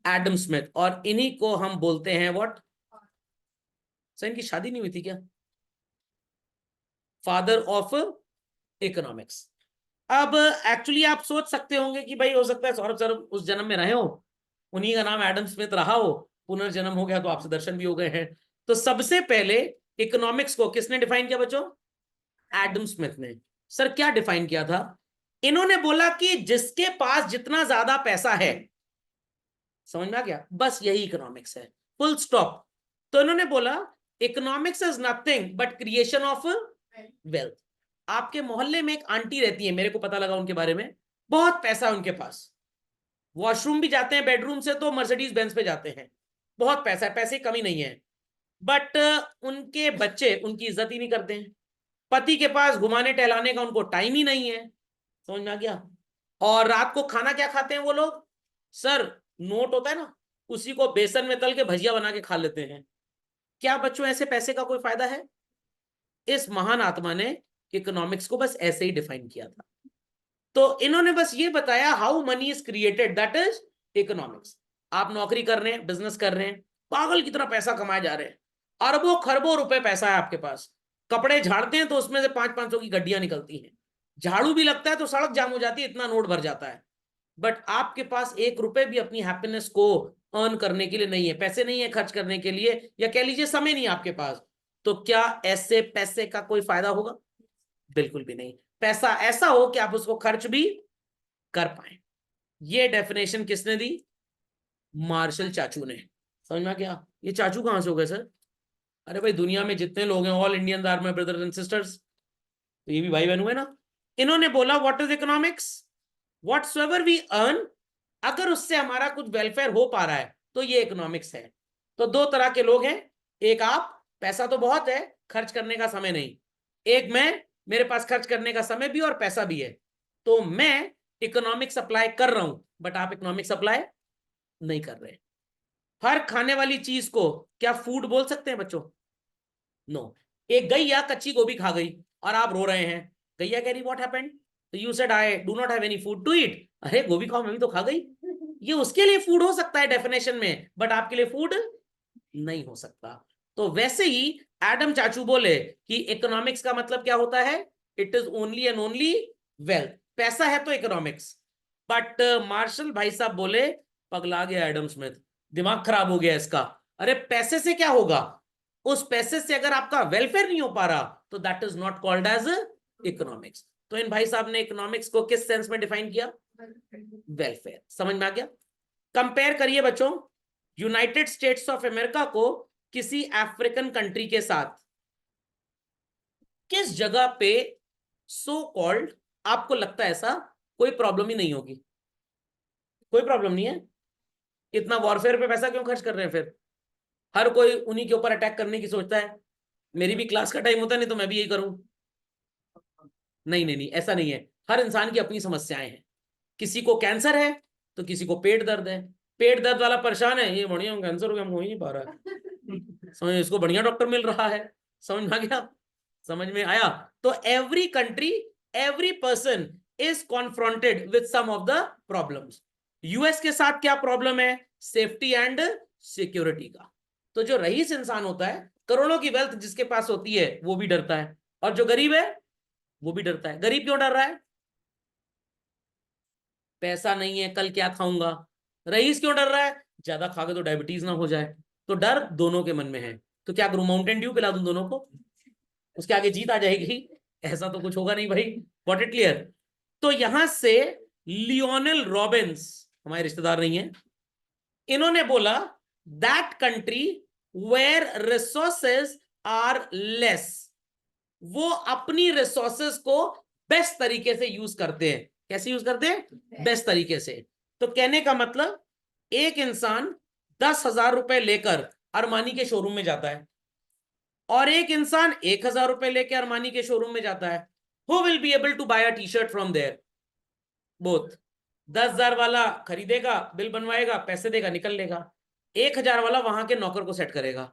Adam Smith. और इन्हीं को हम बोलते हैं व्हाट? सर इनकी शादी नहीं हुई थी क्या? Father of economics. अब एक्चुअली आप सोच सकते होंगे कि भाई हो सकता है सौरभ सर उस जन्म में रहे हो, उन्हीं का नाम एडम स्मिथ रहा हो, पुनर्जन्म हो गया तो आपसे दर्शन भी हो गए हैं। तो सबसे पहले इकोनॉमिक्स को किसने डिफाइन किया बच्चों? एडम स्मिथ ने। सर क्या डिफाइन किया था? इन्होंने बोला कि जिसके पास जितना ज्यादा पैसा है, समझ में आ गया, बस यही इकोनॉमिक्स है, फुल स्टॉप। तो इन्होंने बोला economics is nothing but creation of wealth. आपके मोहल्ले में एक आंटी रहती है, मेरे को पता लगा उनके बारे में, बहुत पैसा है उनके पास, वॉशरूम भी जाते हैं बेडरूम से तो मर्सिडीज बेंज पे जाते हैं, बहुत पैसा है, पैसे की कमी नहीं है, बट उनके बच्चे उनकी इज्जत ही नहीं करते हैं, पति के पास घुमाने टहलाने का उनको टाइम ही नहीं है, समझ में आ गया। और रात को खाना क्या खाते हैं वो लोग? सर नोट होता है ना, उसी को बेसन में तल के भजिया बना के खा लेते हैं। क्या बच्चों ऐसे पैसे का कोई फायदा है? इस महान आत्मा ने इकोनॉमिक्स को बस ऐसे ही डिफाइन किया था। तो इन्होंने बस ये बताया how many is created, that is economics. आप नौकरी कर रहे हैं, बिजनेस कर रहे हैं, पागल की तरह पैसा कमाए जा रहे हैं, अरबों खरबों रुपए पैसा है आपके पास, कपड़े झाड़ते हैं तो उसमें से 500-500 की गड्डियां निकलती हैं, झाड़ू भी लगता है तो सड़क जाम हो जाती है, इतना नोट भर जाता है, बट आपके पास 1 रुपए भी अपनी हैप्पीनेस को अर्न करने के लिए नहीं है, पैसे नहीं है खर्च करने के लिए, या कह लीजिए समय नहीं है आपके पास। तो क्या ऐसे पैसे का कोई फायदा होगा? बिल्कुल भी नहीं। पैसा ऐसा हो कि आप उसको खर्च भी कर पाए। ये डेफिनेशन किसने दी? मार्शल चाचू ने। समझ में आ गया? ये चाचू कहां से हो गए सर? अरे भाई दुनिया में जितने लोग हैं all Indians are my brothers and sisters, तो ये भी भाई बहन हुए ना। इन्होंने बोला what is economics, whatsoever we earn, अगर उससे हमारा कुछ वेलफेयर हो पा रहा है तो ये इकोनॉमिक्स है। तो दो तरह के लोग हैं, एक आप, पैसा तो बहुत है, खर्च करने का समय नहीं, एक मैं, मेरे पास खर्च करने का समय भी और पैसा भी है, तो मैं इकोनॉमिक्स अप्लाई कर रहा हूं, बट आप इकोनॉमिक्स अप्लाई नहीं कर रहे। हर खाने वाली चीज को क्या फूड बोल सकते हैं बच्चों? नो। एक गैया कच्ची गोभी खा गई और आप रो रहे हैं, गैया कह रही व्हाट हैपेंड, तो you said I do not have any food to eat. अरे गोभी खाओ, मैं भी तो खा गई। ये उसके लिए फूड हो सकता है डेफिनेशन में, बट आपके लिए फूड नहीं हो सकता। तो वैसे ही एडम चाचू बोले कि इकोनॉमिक्स का मतलब क्या होता है? It is only and only wealth. पैसा है तो इकोनॉमिक्स। बट मार्शल भाई साहब बोले पगला गया एडम स्मिथ, दिमाग खराब हो गया इसका, अरे पैसे से क्या होगा, उस पैसे से अगर आपका वेलफेयर नहीं हो पा रहा तो that is not called as economics. तो इन भाई साहब ने इकोनॉमिक्स को किस सेंस में डिफाइन किया? वेलफेयर। समझ में आ गया? कंपेयर करिए बच्चों यूनाइटेड स्टेट्स ऑफ अमेरिका को किसी अफ्रीकन कंट्री के साथ, किस जगह पे सो कॉल्ड आपको लगता है ऐसा कोई प्रॉब्लम ही नहीं होगी? कोई प्रॉब्लम नहीं है। इतना वॉरफेयर पे पैसा क्यों खर्च कर रहे हैं फिर? हर कोई उन्हीं के ऊपर अटैक करने की सोचता है। मेरी भी क्लास का टाइम होता है, नहीं तो मैं भी यही करूं। नहीं नहीं नहीं, ऐसा नहीं है। हर इंसान की अपनी समस्याएं हैं, किसी को कैंसर है तो किसी को पेट दर्द है, पेट दर्द वाला परेशान है, ये बढ़िया कैंसर हो गया, हम हो ही नहीं पा रहा है, समझ, इसको बढ़िया डॉक्टर मिल रहा है। समझ में आ गया? समझ में आया? तो every country, every person is confronted with some of the problems. US के साथ क्या प्रॉब्लम है? सेफ्टी एंड सिक्योरिटी का। तो जो रईस इंसान होता है, करोड़ों की वेल्थ जिसके पास होती है वो भी डरता है, और जो गरीब है वो भी डरता है। गरीब क्यों डर रहा है? पैसा नहीं है, कल क्या खाऊंगा। रईस क्यों डर रहा है? ज्यादा खा के तो डायबिटीज ना हो जाए। तो डर दोनों के मन में है। तो क्या करूं, माउंटेन ड्यू पिला दूं दोनों को, उसके आगे जीत आ जाएगी? ऐसा तो कुछ होगा नहीं भाई। Got it clear? तो यहां से लियोनेल रॉबिन्स, हमारे रिश्तेदार नहीं है, इन्होंने बोला that country where resources are less, वो अपनी रिसोर्सेज को बेस्ट तरीके से यूज करते हैं। कैसे यूज करते हैं? बेस्ट तरीके से। तो कहने का मतलब एक इंसान 10,000 रुपए लेकर अरमानी के शोरूम में जाता है और एक इंसान 1,000 रुपए लेकर अरमानी के शोरूम में जाता है, who will be able to buy a T shirt from there? Both. 10,000 वाला खरीदेगा, बिल बनवाएगा, पैसे देगा, निकल लेगा। 1,000 वाला वहां के नौकर को सेट करेगा,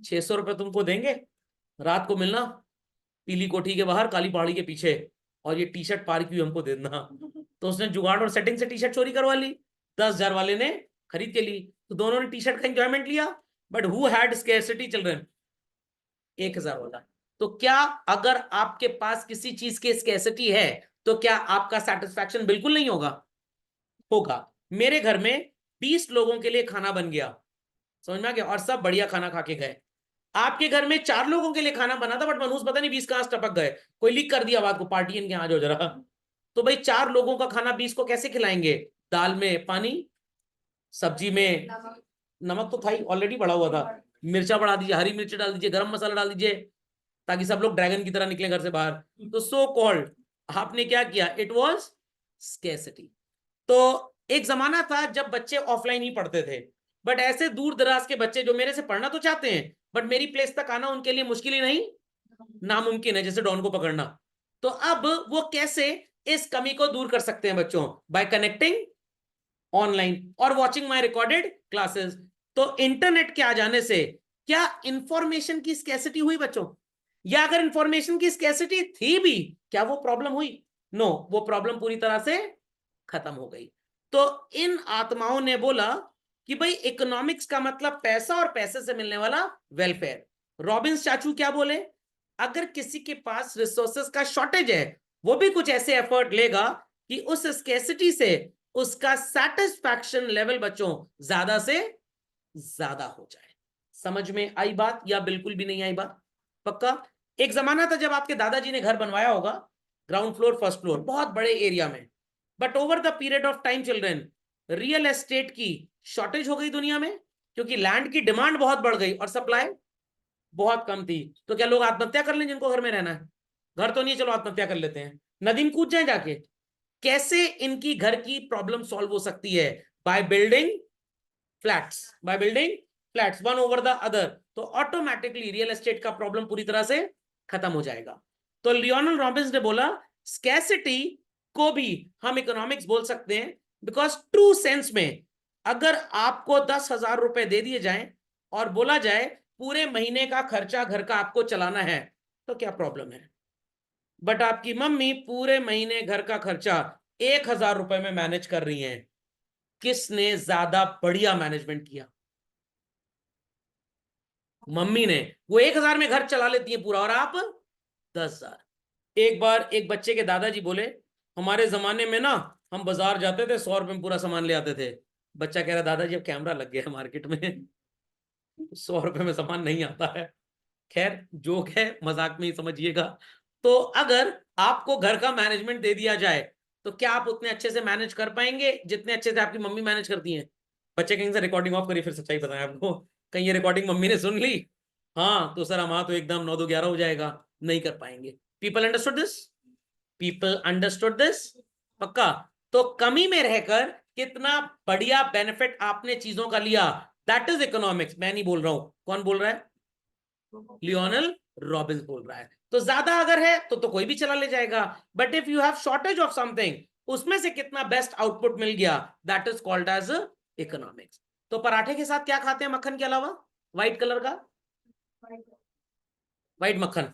600 रुपए तुमको देंगे, रात को मिलना पीली कोठी के बाहर काली पहाड़ी के पीछे, और ये टी शर्ट पार की हमको देना। तो उसने जुगाड़ और सेटिंग से टी शर्ट चोरी करवा ली, 10,000 वाले ने खरीद के ली, तो दोनों ने टी शर्ट का एंजॉयमेंट लिया। But who had scarcity children? 1,000 वाला। तो क्या अगर आपके पास किसी चीज की स्कैरसिटी है तो क्या आपका सेटिस्फैक्शन बिल्कुल नहीं होगा? होगा। मेरे घर में 20 लोगों के लिए खाना बन गया, समझ में आ गया, और सब बढ़िया खाना खा के गए। आपके घर में 4 लोगों के लिए खाना बना था, बट मनहूस पता नहीं 20 कहां से टपक गए, कोई लीक कर दिया बात को, पार्टी इनके यहाँ जो जरा। तो भाई 4 लोगों का खाना 20 को कैसे खिलाएंगे? दाल में पानी, सब्जी में नमक तो था ही, ऑलरेडी बढ़ा हुआ था, मिर्चा बढ़ा दीजिए, हरी मिर्च डाल दीजिए, गरम मसाला डाल दीजिए, ताकि सब लोग ड्रैगन की तरह निकले घर से बाहर। तो सो कॉल्ड आपने क्या किया, इट वॉज स्केसिटी। तो एक जमाना था जब बच्चे ऑफलाइन ही पढ़ते थे, बट ऐसे दूर दराज के बच्चे जो मेरे से पढ़ना तो चाहते हैं, बट मेरी प्लेस तक आना उनके लिए मुश्किल ही नहीं नामुमकिन है, जैसे डॉन को पकड़ना। तो अब वो कैसे इस कमी को दूर कर सकते हैं बच्चों? बाय कनेक्टिंग ऑनलाइन और वॉचिंग माय रिकॉर्डेड क्लासेस। तो इंटरनेट के आ जाने से क्या इंफॉर्मेशन की स्कैसिटी हुई बच्चों? या अगर इंफॉर्मेशन की स्कैसिटी थी भी, क्या वो प्रॉब्लम हुई? नो, वो प्रॉब्लम पूरी तरह से खत्म हो गई। तो इन आत्माओं ने बोला कि भाई इकोनॉमिक्स का मतलब पैसा और पैसे से मिलने वाला वेलफेयर। रॉबिन्स चाचू क्या बोले, अगर किसी के पास रिसोर्सेस का शॉर्टेज है, वो भी कुछ ऐसे एफर्ट लेगा कि उस स्कैसिटी से उसका सेटिस्फैक्शन लेवल बच्चों ज्यादा से ज्यादा हो जाए। समझ में आई बात या बिल्कुल भी नहीं आई बात? पक्का? एक जमाना था जब आपके दादाजी ने घर बनवाया होगा, ग्राउंड फ्लोर फर्स्ट फ्लोर बहुत बड़े एरिया में, but over the period of time children, real estate की शॉर्टेज हो गई दुनिया में, क्योंकि लैंड की डिमांड बहुत बढ़ गई और सप्लाई बहुत कम थी। तो क्या लोग आत्महत्या कर लें जिनको घर में रहना है? घर तो नहीं, चलो आत्महत्या कर लेते हैं, नदी में कूद जाए जाके। कैसे इनकी घर की प्रॉब्लम सॉल्व हो सकती है? By building flats, by building flats one over the other. तो ऑटोमेटिकली रियल एस्टेट का प्रॉब्लम पूरी तरह से खत्म हो जाएगा। तो लियोनल रॉबिन्स ने बोला स्कैसिटी को भी हम इकोनॉमिक्स बोल सकते हैं, बिकॉज ट्रू सेंस में अगर आपको 10,000 रुपए दे दिए जाएं और बोला जाए पूरे महीने का खर्चा घर का आपको चलाना है, तो क्या प्रॉब्लम है? बट आपकी मम्मी पूरे महीने घर का खर्चा 1,000 रुपए में मैनेज कर रही हैं। किसने ज्यादा बढ़िया मैनेजमेंट किया? मम्मी ने। वो 1,000 में घर चला लेती है पूरा, और आप 10,000। एक बार एक बच्चे के दादाजी बोले, हमारे जमाने में ना हम बाजार जाते थे, 100 रुपए में पूरा सामान ले आते थे। बच्चा कह रहा, दादाजी अब कैमरा लग गया है मार्केट में, 100 रुपए में सामान नहीं आता है। खैर जोक है, मजाक में ही समझिएगा। तो अगर आपको घर का मैनेजमेंट दे दिया जाए, तो क्या आप उतने अच्छे से मैनेज कर पाएंगे जितने अच्छे से आपकी मम्मी मैनेज करती हैं? बच्चे कहीं से रिकॉर्डिंग ऑफ करिए, फिर सच्चाई बताएं आपको, कहीं ये रिकॉर्डिंग मम्मी ने सुन ली, हाँ तो सर हम तो एकदम 9-2-11 हो जाएगा, नहीं कर पाएंगे। People understood this? People understood this? पक्का? तो कमी में रहकर कितना बढ़िया बेनिफिट आपने चीजों का लिया, दैट इज इकोनॉमिक्स। मैं नहीं बोल रहा हूं, कौन बोल रहा है? लियोनल रॉबिन्स बोल रहा है। तो ज्यादा अगर है तो कोई भी चला ले जाएगा, but if you have shortage of something, उसमें से कितना बेस्ट आउटपुट मिल गया, that is called as economics. तो पराठे के साथ क्या खाते हैं मक्खन के अलावा, व्हाइट कलर का? व्हाइट मक्खन,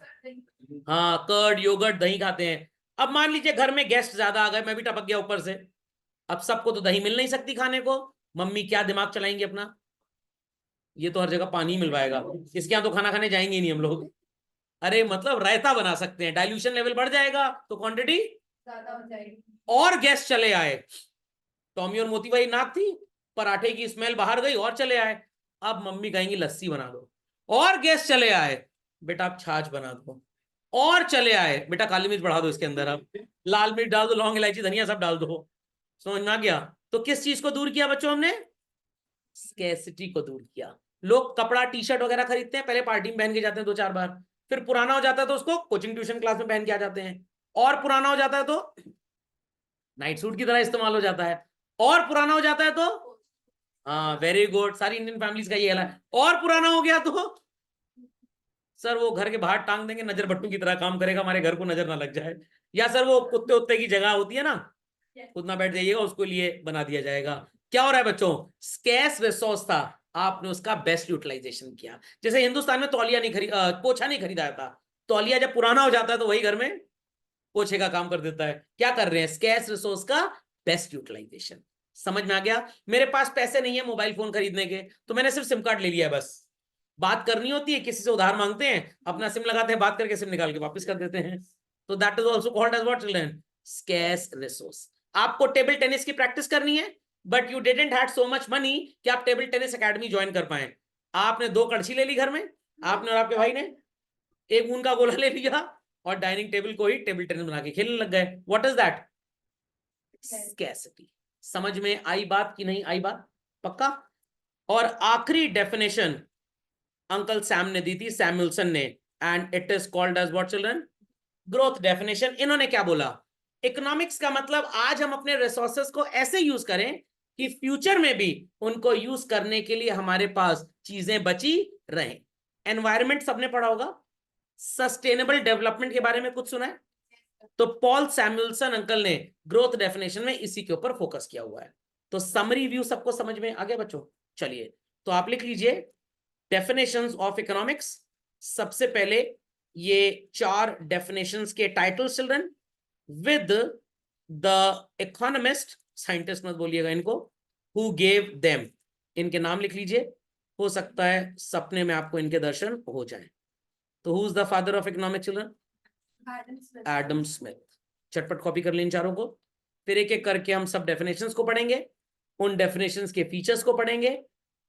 हाँ कर्ड योगर्ट दही खाते हैं। अब मान लीजिए घर में गेस्ट ज्यादा आ गए, मैं भी टपक गया ऊपर से, अब सबको तो दही मिल नहीं सकती खाने को, मम्मी क्या दिमाग चलाएंगे अपना, ये तो हर जगह पानी मिलवाएगा, इसके यहाँ तो खाना खाने जाएंगे नहीं हम लोग। अरे मतलब रायता बना सकते हैं, डाइल्यूशन लेवल बढ़ जाएगा तो क्वांटिटी ज्यादा हो जाएगी। और गेस्ट चले आए, टॉमी और मोती भाई नाक थी, पराठे की स्मेल बाहर गई और चले आए, अब मम्मी कहेंगी लस्सी बना दो। और गेस्ट चले आए, बेटा आप छाछ बना दो। और चले आए, बेटा काली मिर्च बढ़ा दो इसके अंदर, अब लाल मिर्च डाल दो, लौंग इलायची धनिया सब डाल दो। समझ में आ गया? तो किस चीज को दूर किया बच्चों हमने? स्कैसिटी को दूर किया। लोग कपड़ा टी शर्ट वगैरह खरीदते हैं, पहले पार्टी में पहन के जाते हैं 2-4 बार, फिर पुराना हो जाता है तो उसको कोचिंग ट्यूशन क्लास में पहन के आ जाते हैं, और पुराना हो जाता है तो नाइट सूट की तरह इस्तेमाल हो जाता है, और पुराना हो जाता है तो हाँ वेरी गुड, सारी इंडियन फैमिलीज का ये हाल है। और पुराना हो गया तो सर वो घर के बाहर टांग देंगे, नजर बट्टू की तरह काम करेगा, हमारे घर को नजर ना लग जाए। या सर वो कुत्ते उत्ते की जगह होती है ना, खुद ना बैठ जाइएगा, उसको लिए बना दिया जाएगा। क्या हो रहा है बच्चों? स्कैर्स रिसोर्स था, आपने उसका बेस्ट यूटिलाइजेशन किया। जैसे हिंदुस्तान में तौलिया नहीं पोछा नहीं खरीदा था, तौलिया जब पुराना हो जाता है तो वही घर में पोछे का काम कर देता है। क्या कर रहे हैं? स्कैर्स रिसोर्स का बेस्ट यूटिलाइजेशन। समझ में आ गया? मेरे पास पैसे नहीं है मोबाइल फोन खरीदने के, तो मैंने सिर्फ सिम कार्ड ले लिया है, बस बात करनी होती है किसी से उधार मांगते हैं, अपना सिम लगाते हैं, बात करके सिम निकाल के वापस कर देते हैं। तो that is also called as what children? Scarce resource. आपको टेबल टेनिस की प्रैक्टिस करनी है, but you didn't had so much money कि आप टेबल टेनिस एकेडमी ज्वाइन कर पाए, आपने 2 कड़छी ले ली घर में, आपने और आपके भाई ने, एक ऊन का गोला ले लिया और डाइनिंग टेबल को ही टेबल टेनिस बना के खेलने लग गए। What is that? स्कैर्सिटी। समझ में आई बात कि नहीं आई बात? पक्का। और आखिरी डेफिनेशन अंकल सैम ने दी थी, सैमुअलसन ने, and it is called as what children? Growth definition. इन्होंने क्या बोला? इकोनॉमिक्स का मतलब आज हम अपने रिसोर्सेस को ऐसे यूज करें कि फ्यूचर में भी उनको यूज करने के लिए हमारे पास चीजें बची रहें। एनवायरमेंट सबने पढ़ा होगा, सस्टेनेबल डेवलपमेंट के बारे में कुछ सुना है? तो पॉल सैमुअलसन अंकल ने ग्रोथ डेफिनेशन में इसी के ऊपर फोकस किया हुआ है। तो समरी व्यू सबको समझ में आ गया बच्चों? चलिए तो आप लिख लीजिए डेफिनेशंस ऑफ इकोनॉमिक्स। सबसे पहले ये 4 डेफिनेशंस के titles children, with the economist, scientist मत बोलिएगा इनको, हु गेव देम, इनके नाम लिख लीजिए। हो सकता है सपने में आपको इनके दर्शन हो जाए। तो who is the father of economics children? Adam Smith. चटपट कॉपी कर लें इन चारों को। फिर एक एक करके हम सब डेफिनेशंस को पढ़ेंगे, उन डेफिनेशंस के फीचर्स को पढ़ेंगे,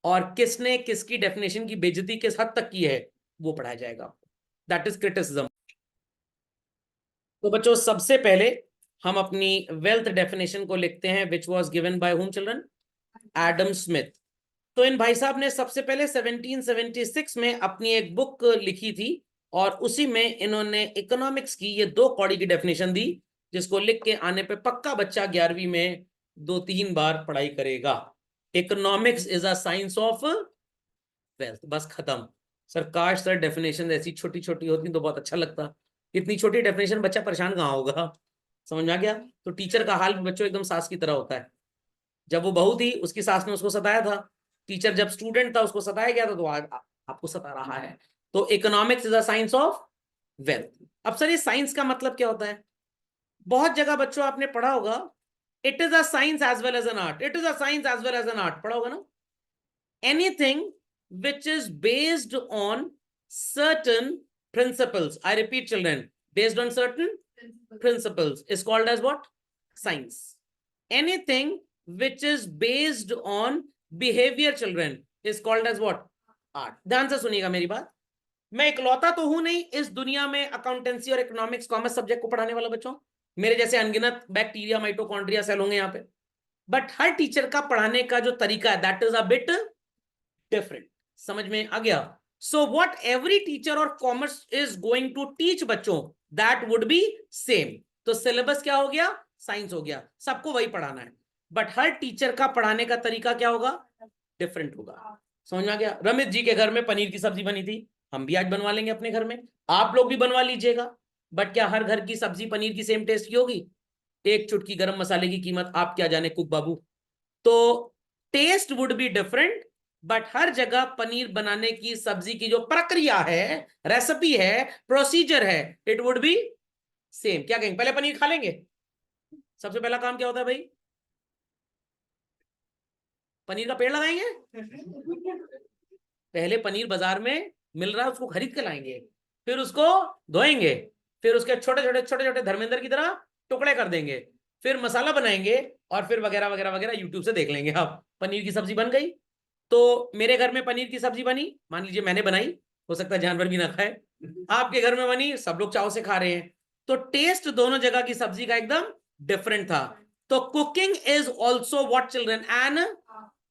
और किसने किसकी डेफिनेशन की बेइज्जती किस हद तक की है वो पढ़ाया जाएगा। That is criticism. तो बच्चों सबसे पहले हम अपनी वेल्थ डेफिनेशन को लिखते हैं, which was given by whom children? Adam Smith. तो इन भाई साहब ने सबसे पहले 1776 में अपनी एक बुक लिखी थी, और उसी में इन्होंने इकोनॉमिक्स की ये 2 कौड़ी की डेफिनेशन दी, जिसको लिख के आने पे पक्का बच्चा 11वीं में 2-3 बार पढ़ाई करेगा। Economics is a science of wealth. बस खत्म। सर काश सर डेफिनेशन ऐसी छोटी छोटी होती तो बहुत अच्छा लगता। इतनी छोटी डेफिनेशन बच्चा परेशान कहाँ होगा? समझ में आ गया? तो टीचर का हाल भी बच्चों एकदम सास की तरह होता है। जब वो बहू थी उसकी सास ने उसको सताया था, टीचर जब स्टूडेंट था उसको सताया गया था, तो आज आपको सता रहा है। तो economics is a science of wealth. अब सर ये साइंस का मतलब क्या होता है? बहुत जगह बच्चों आपने पढ़ा होगा, it is a science as well as an art, it is a science as well as an art, पढ़ा होगा ना? Anything which is based on certain principles, I repeat children, based on certain principles is called as what? Science. Anything which is based on behavior children is called as what? Art. ध्यान से सुनिएगा मेरी बात। मैं इकलौता तो हूं नहीं इस दुनिया में अकाउंटेंसी और इकोनॉमिक्स कॉमर्स सब्जेक्ट को पढ़ाने वाला बच्चों, मेरे जैसे अनगिनत बैक्टीरिया माइटोकॉन्ड्रिया सेल होंगे यहाँ पे, बट हर टीचर का पढ़ाने का जो तरीका है that is a bit different. समझ में आ गया? सो व्हाट एवरी टीचर और commerce is going to teach बच्चों, दैट वुड बी सेम। तो सिलेबस क्या हो गया? साइंस हो गया, सबको वही पढ़ाना है, बट हर टीचर का पढ़ाने का तरीका क्या होगा? डिफरेंट होगा। समझ में आ गया? रमित जी के घर में पनीर की सब्जी बनी थी, हम भी आज बनवा लेंगे अपने घर में, आप लोग भी बनवा लीजिएगा, बट क्या हर घर की सब्जी पनीर की सेम टेस्ट की होगी? एक चुटकी गरम मसाले की कीमत आप क्या जाने कुक बाबू। तो taste would be different, but हर जगह पनीर बनाने की सब्जी की जो प्रक्रिया है, रेसिपी है, प्रोसीजर है, इट वुड बी सेम। क्या कहेंगे? पहले पनीर खा लेंगे। सबसे पहला काम क्या होता है भाई? पनीर का पेड़ लगाएंगे। पहले पनीर बाजार में मिल रहा है उसको खरीद के लाएंगे, फिर उसको धोएंगे, फिर उसके छोटे छोटे छोटे छोटे धर्मेंद्र की तरह टुकड़े कर देंगे, फिर मसाला बनाएंगे, और फिर वगैरह वगैरह वगैरह यूट्यूब से देख लेंगे। अब पनीर की सब्जी बन गई। तो मेरे घर में पनीर की सब्जी बनी, मान लीजिए मैंने बनाई, हो सकता है जानवर भी ना खाए, आपके घर में बनी, सब लोग चाव से खा रहे हैं, तो टेस्ट दोनों जगह की सब्जी का एकदम डिफरेंट था। तो cooking is also what children? An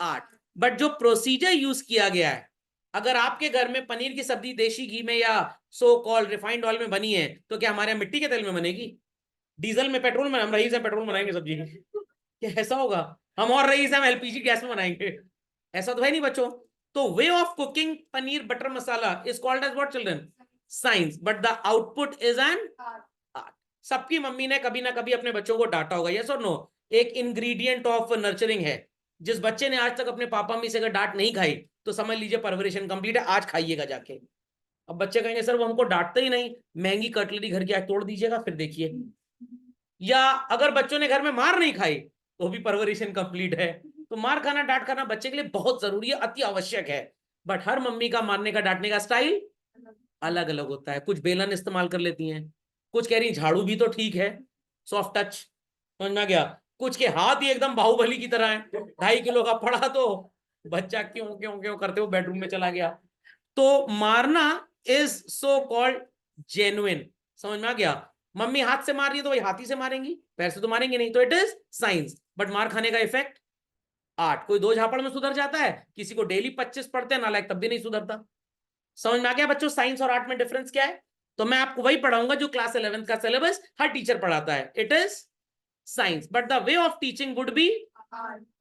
art. But जो प्रोसीजर यूज किया गया है, अगर आपके घर में पनीर की सब्जी देशी घी में या सो कॉल्ड रिफाइंड ऑयल में बनी है, तो क्या हमारे मिट्टी के तेल में बनेगी? डीजल में, पेट्रोल में? हम रईस हैं पेट्रोल बनाएंगे सब्जी, क्या ऐसा होगा? हम और रईस हम एलपीजी गैस में बनाएंगे, ऐसा तो है नहीं बच्चों। तो way of cooking paneer butter masala is called as what children? Science, but the output is an art. सबकी मम्मी ने कभी ना कभी अपने बच्चों को डांटा होगा, यस और नो? एक इंग्रेडिएंट ऑफ नर्चरिंग है। जिस बच्चे ने आज तक अपने पापा मम्मी से अगर डांट नहीं खाई, तो समझ लीजिए परवरिश इनकम्प्लीट है, आज खाइएगा जाके। अब बच्चे कहेंगे सर वो हमको डांटते ही नहीं, महंगी कटलरी घर की आज तोड़ दीजिएगा फिर देखिए। या अगर बच्चों ने घर में मार नहीं खाई, तो भी परवरिश इनकम्प्लीट है। तो मार खाना डांट खाना बच्चे के लिए बहुत जरूरी है, अति आवश्यक है, बट हर मम्मी का मारने का डांटने का स्टाइल अलग अलग होता है। कुछ बेलन इस्तेमाल कर लेती हैं, कुछ कह रही झाड़ू भी तो ठीक है, सॉफ्ट टच, समझ में आ गया? कुछ के हाथ ही एकदम बाहुबली की तरह है, 2.5 किलो का पड़ा तो बच्चा क्यों क्यों क्यों करते हुए बेडरूम में चला गया। तो मारना इज सो कॉल्ड जेन्युइन। समझ में आ गया। मम्मी हाथ से मार रही है तो वही हाथी से मारेंगी, पैर से तो मारेंगे नहीं, तो इट इज साइंस। बट मार खाने का इफेक्ट आर्ट। कोई दो झापड़ में सुधर जाता है, किसी को डेली 25 पढ़ते हैं नालायक तब भी नहीं सुधरता। समझ में आ गया बच्चों साइंस और आर्ट में डिफरेंस क्या है। तो मैं आपको वही पढ़ाऊंगा जो क्लास 11th का सिलेबस हर टीचर पढ़ाता है, it is science, but the way of teaching would be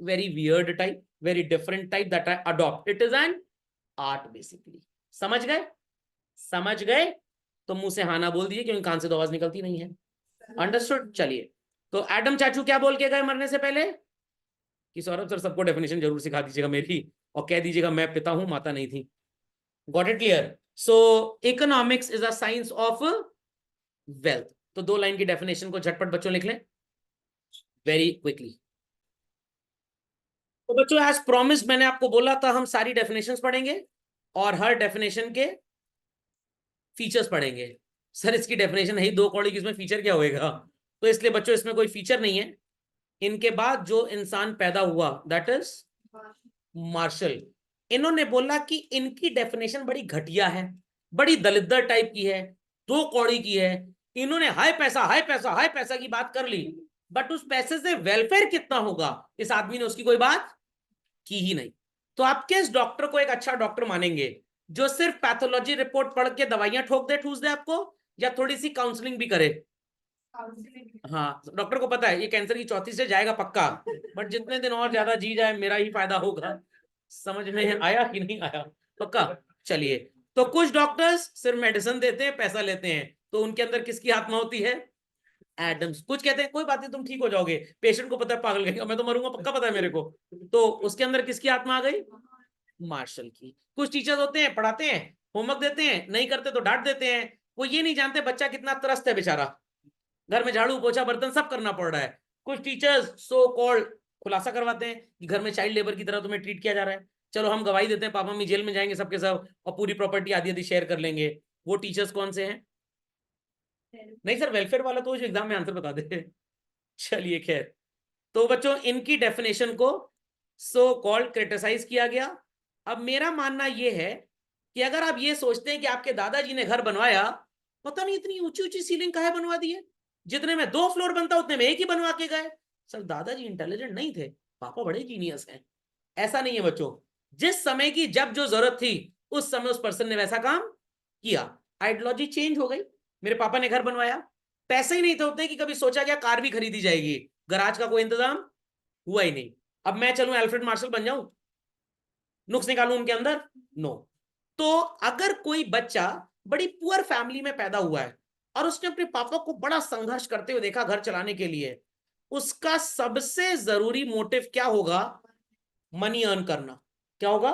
very weird type, very different type that I adopt. It is an art basically. समझ गए? समझ गए? तो मुंह से हाँ ना बोल दिए क्योंकि कान से तो आवाज निकलती नहीं है। अंडरस्टूड। चलिए, तो एडम चाचू क्या बोल के गए मरने से पहले कि सौरभ सर सबको डेफिनेशन जरूर सिखा दीजिएगा मेरी, और कह दीजिएगा मैं पिता हूं माता नहीं थी। Got it clear? So economics is a science of wealth. तो 2 लाइन की डेफिनेशन को झटपट बच्चों लिख लें वेरी क्विकली। तो बच्चों एज प्रॉमिस मैंने आपको बोला था हम सारी डेफिनेशंस पढ़ेंगे और हर डेफिनेशन के फीचर्स पढ़ेंगे। सर इसकी डेफिनेशन है ही 2 कौड़ी की, इसमें फीचर क्या होएगा? तो इसलिए बच्चों इसमें कोई फीचर नहीं है। इनके बाद जो इंसान पैदा हुआ दैट इज मार्शल। इन्होंने बोला कि इनकी डेफिनेशन बड़ी घटिया है, बड़ी दलिद्दर टाइप की है, 2 कौड़ी की है। इन्होंने हाई पैसा हाई पैसा हाई पैसा की बात कर ली, बट उस पैसे से वेलफेयर कितना होगा इस आदमी ने उसकी कोई बात की ही नहीं। तो आप किस डॉक्टर को एक अच्छा डॉक्टर मानेंगे? जो सिर्फ पैथोलॉजी रिपोर्ट पढ़ के दवाइयां ठोक दे ठूस दे आपको, या थोड़ी सी काउंसलिंग भी करे? हाँ, डॉक्टर को पता है ये कैंसर की चौथी से जाएगा पक्का, बट जितने दिन और ज्यादा जी जाए मेरा ही फायदा होगा। समझ में आया कि नहीं आया? पक्का। चलिए, तो कुछ डॉक्टर्स सिर्फ मेडिसिन देते हैं, पैसा लेते हैं, तो उनके अंदर किसकी आत्मा होती है? एडम्स। कुछ कहते हैं कोई बात नहीं तुम ठीक हो जाओगे, पेशेंट को पता है पागल कहेंगे मैं तो मरूंगा पक्का पता है मेरे को, तो उसके अंदर किसकी आत्मा आ गई? मार्शल की। कुछ टीचर्स होते हैं पढ़ाते हैं, होमवर्क देते हैं, नहीं करते तो डांट देते हैं, वो ये नहीं जानते बच्चा कितना त्रस्त है बेचारा, घर में झाड़ू पोछा बर्तन सब करना पड़ रहा है। कुछ टीचर्स सो कॉल्ड खुलासा करवाते हैं कि घर में चाइल्ड लेबर की तरह तुम्हें ट्रीट किया जा रहा है, चलो हम गवाही देते हैं पापा मम्मी जेल में जाएंगे सबके सब और पूरी प्रॉपर्टी आधी आधी शेयर कर लेंगे। वो टीचर्स कौन से हैं? नहीं सर वेलफेयर वाला तो एग्जाम में आंसर बता दे। चलिए खैर, तो बच्चों इनकी डेफिनेशन को सो कॉल्ड क्रिटिसाइज किया गया। अब मेरा मानना यह है कि अगर आप ये सोचते हैं कि आपके दादाजी ने घर बनवाया, पता नहीं इतनी ऊंची ऊंची सीलिंग काहे बनवा दी है, जितने में 2 फ्लोर बनता उतने में एक ही बनवा के गए। सर दादाजी इंटेलिजेंट नहीं थे, पापा बड़े जीनियस हैं। ऐसा नहीं है बच्चों, जिस समय की जब जो जरूरत थी उस समय उस पर्सन ने वैसा काम किया। आइडियोलॉजी चेंज हो गई। मेरे पापा ने घर बनवाया, पैसे ही नहीं थे उतने कि कभी सोचा क्या कार भी खरीदी जाएगी, गराज का कोई इंतजाम हुआ ही नहीं। अब मैं चलूं अल्फ्रेड मार्शल बन जाऊं, नुक्स निकालूं उनके अंदर? नो। तो अगर कोई बच्चा बड़ी पुअर फैमिली में पैदा हुआ है और उसने अपने पापा को बड़ा संघर्ष करते हुए देखा घर चलाने के लिए, उसका सबसे जरूरी मोटिव क्या होगा? मनी अर्न करना। क्या होगा?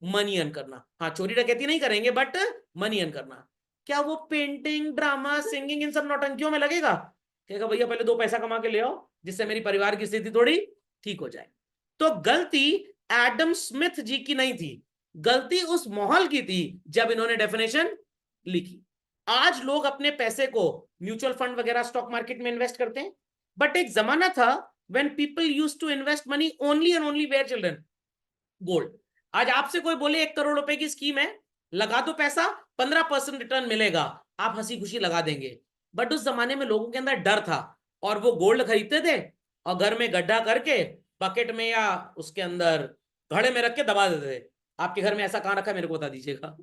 मनी अर्न करना। हाँ चोरी डकैती नहीं करेंगे बट मनी अर्न करना। क्या वो पेंटिंग ड्रामा सिंगिंग इन सब नौटंकियों में लगेगा? कहेगा भैया पहले 2 पैसा कमा के ले आओ जिससे मेरी परिवार की स्थिति थोड़ी ठीक हो जाए। तो गलती एडम स्मिथ जी की नहीं थी, गलती उस माहौल की थी जब इन्होंने डेफिनेशन लिखी। आज लोग अपने पैसे को म्यूचुअल फंड वगैरह स्टॉक मार्केट में इन्वेस्ट करते हैं, बट एक जमाना था when people used to invest money only and only where children? Gold. आज आपसे कोई बोले 1 करोड़ रुपए की स्कीम है, लगा दो पैसा 15% रिटर्न मिलेगा, आप हंसी खुशी लगा देंगे। बट उस जमाने में लोगों के अंदर डर था और वो गोल्ड खरीदते थे और घर में गड्ढा करके बकेट में या उसके अंदर घड़े में रख के दबा देते थे। आपके घर में ऐसा कहां रखा है मेरे को बता दीजिएगा।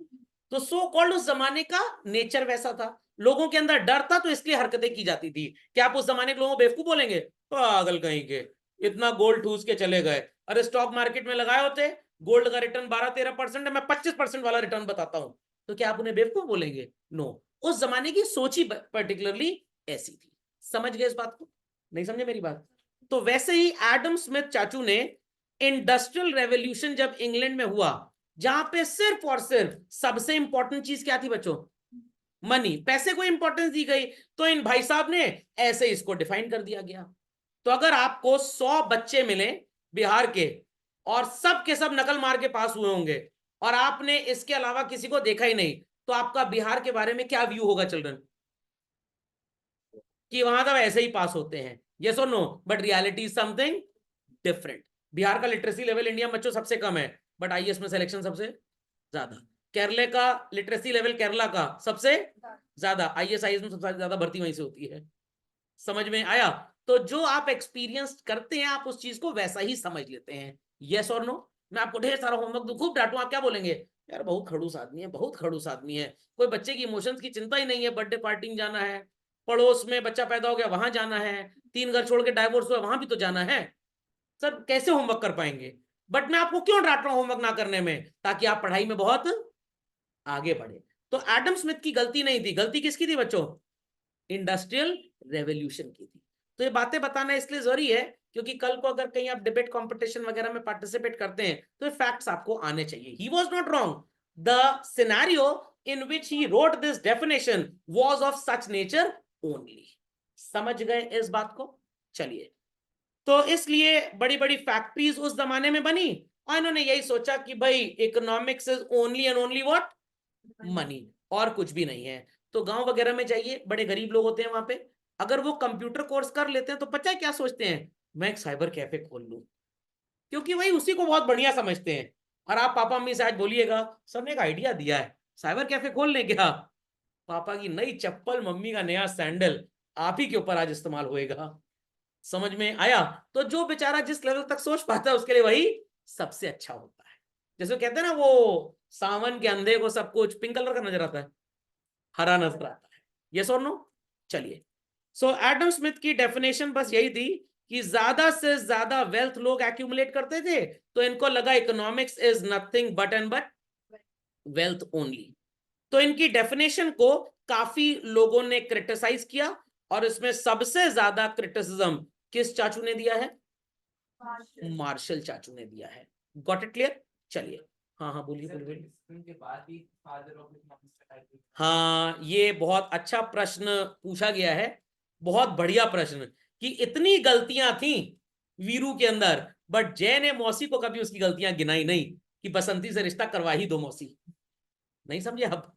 तो सो कॉल्ड उस जमाने का नेचर वैसा था, लोगों के अंदर डर था तो इसलिए हरकतें की जाती थी। क्या आप उस जमाने के लोगों को बेवकूफ बोलेंगे? पागल कहीं के, इतना गोल्ड ठूस के चले गए। अरे स्टॉक मार्केट में लगाए होते, गोल्ड का रिटर्न 12-13% है, मैं 25% वाला रिटर्न बताता हूं, तो क्या आप उन्हें बेवकूफ बोलेंगे? नो। उस जमाने की सोच ही पर्टिकुलरली ऐसी थी। समझ गए इस बात को? नहीं समझे मेरी बात? तो वैसे ही एडम स्मिथ चाचू ने इंडस्ट्रियल रेवोल्यूशन जब इंग्लैंड में हुआ, जहां पे सिर्फ और सिर्फ सबसे इंपॉर्टेंट चीज क्या थी बच्चों? मनी, पैसे को इंपॉर्टेंस दी गई, तो इन भाई साहब ने ऐसे इसको डिफाइन कर दिया गया। तो अगर आपको 100 बच्चे मिले बिहार के और सब के सब नकल मार के पास हुए होंगे और आपने इसके अलावा किसी को देखा ही नहीं, तो आपका बिहार के बारे में क्या व्यू होगा चिल्ड्रन? कि वहां तो ऐसे ही पास होते हैं, यस और no? But reality is something different. Bihar का लिटरेसी लेवल इंडिया में बच्चों सबसे कम है, बट आईएएस में सिलेक्शन सबसे ज्यादा। केरला का लिटरेसी लेवल, केरला का सबसे ज्यादा, आईएएस आईएएस में सबसे ज्यादा भर्ती वहीं से होती है। समझ में आया? तो जो आप एक्सपीरियंस करते हैं आप उस चीज को वैसा ही समझ लेते हैं। यस और नो? मैं आपको ढेर सारा होमवर्क दूं, खूब डांटूं, आप क्या बोलेंगे? यार बहुत खड़ूस आदमी है, बहुत खड़ूस आदमी है, कोई बच्चे की इमोशंस की चिंता ही नहीं है, बर्थडे पार्टी में जाना है, पड़ोस में बच्चा पैदा हो गया वहां जाना है, 3 घर छोड़ के डाइवोर्स हुआ वहां भी तो जाना है। सर कैसे होमवर्क कर पाएंगे? बट मैं आपको क्यों डांट रहा हूं होमवर्क ना करने में? ताकि आप पढ़ाई में बहुत आगे बढ़े। तो एडम स्मिथ की गलती नहीं थी, गलती किसकी थी बच्चों? इंडस्ट्रियल रेवोल्यूशन की थी। तो ये बातें बताना इसलिए जरूरी है क्योंकि कल को अगर कहीं आप डिबेट कंपटीशन वगैरह में पार्टिसिपेट करते हैं तो ये फैक्ट्स आपको आने चाहिए। He was not wrong, the scenario in which he wrote this definition was of such nature only. समझ गए इस बात को? चलिए, तो इसलिए बड़ी बड़ी फैक्ट्रीज उस जमाने में बनी और इन्होंने यही सोचा कि भाई economics is only and only what? Money, और कुछ भी नहीं है। तो गांव वगैरह में जाइए, बड़े गरीब लोग होते हैं वहां पे, अगर वो कंप्यूटर कोर्स कर लेते हैं तो पता है क्या सोचते हैं? मैं एक साइबर कैफे खोल लूं, क्योंकि वही उसी को बहुत बढ़िया समझते हैं। और आप पापा मम्मी से आज बोलिएगा सर ने एक आइडिया दिया है साइबर कैफे खोल लें क्या, पापा की नई चप्पल, मम्मी का नया सैंडल आप ही के ऊपर आज इस्तेमाल होएगा। समझ में आया? तो जो बेचारा जिस लेवल तक सोच पाता है उसके लिए वही सबसे अच्छा होता है। जैसे कहते हैं ना, वो सावन के अंधे को सब कुछ पिंक कलर का नजर आता है, हरा नजर आता है। यस और नो? चलिए, सो एडम स्मिथ की डेफिनेशन बस यही थी कि ज्यादा से ज्यादा वेल्थ लोग एक्यूमुलेट करते थे तो इनको लगा economics is nothing but and but wealth only. तो इनकी डेफिनेशन को काफी लोगों ने क्रिटिसाइज किया और इसमें सबसे ज्यादा क्रिटिसिज्म किस चाचू ने दिया है? मार्शल चाचू ने दिया है। Got it clear? चलिए, हाँ हाँ बोलिए बोलिए। हाँ, ये बहुत अच्छा प्रश्न पूछा गया है, बहुत बढ़िया प्रश्न, कि इतनी गलतियां थी वीरू के अंदर, बट जय ने मौसी को कभी उसकी गलतियां गिनाई नहीं कि बसंती से रिश्ता करवा ही दो मौसी। नहीं समझे आप?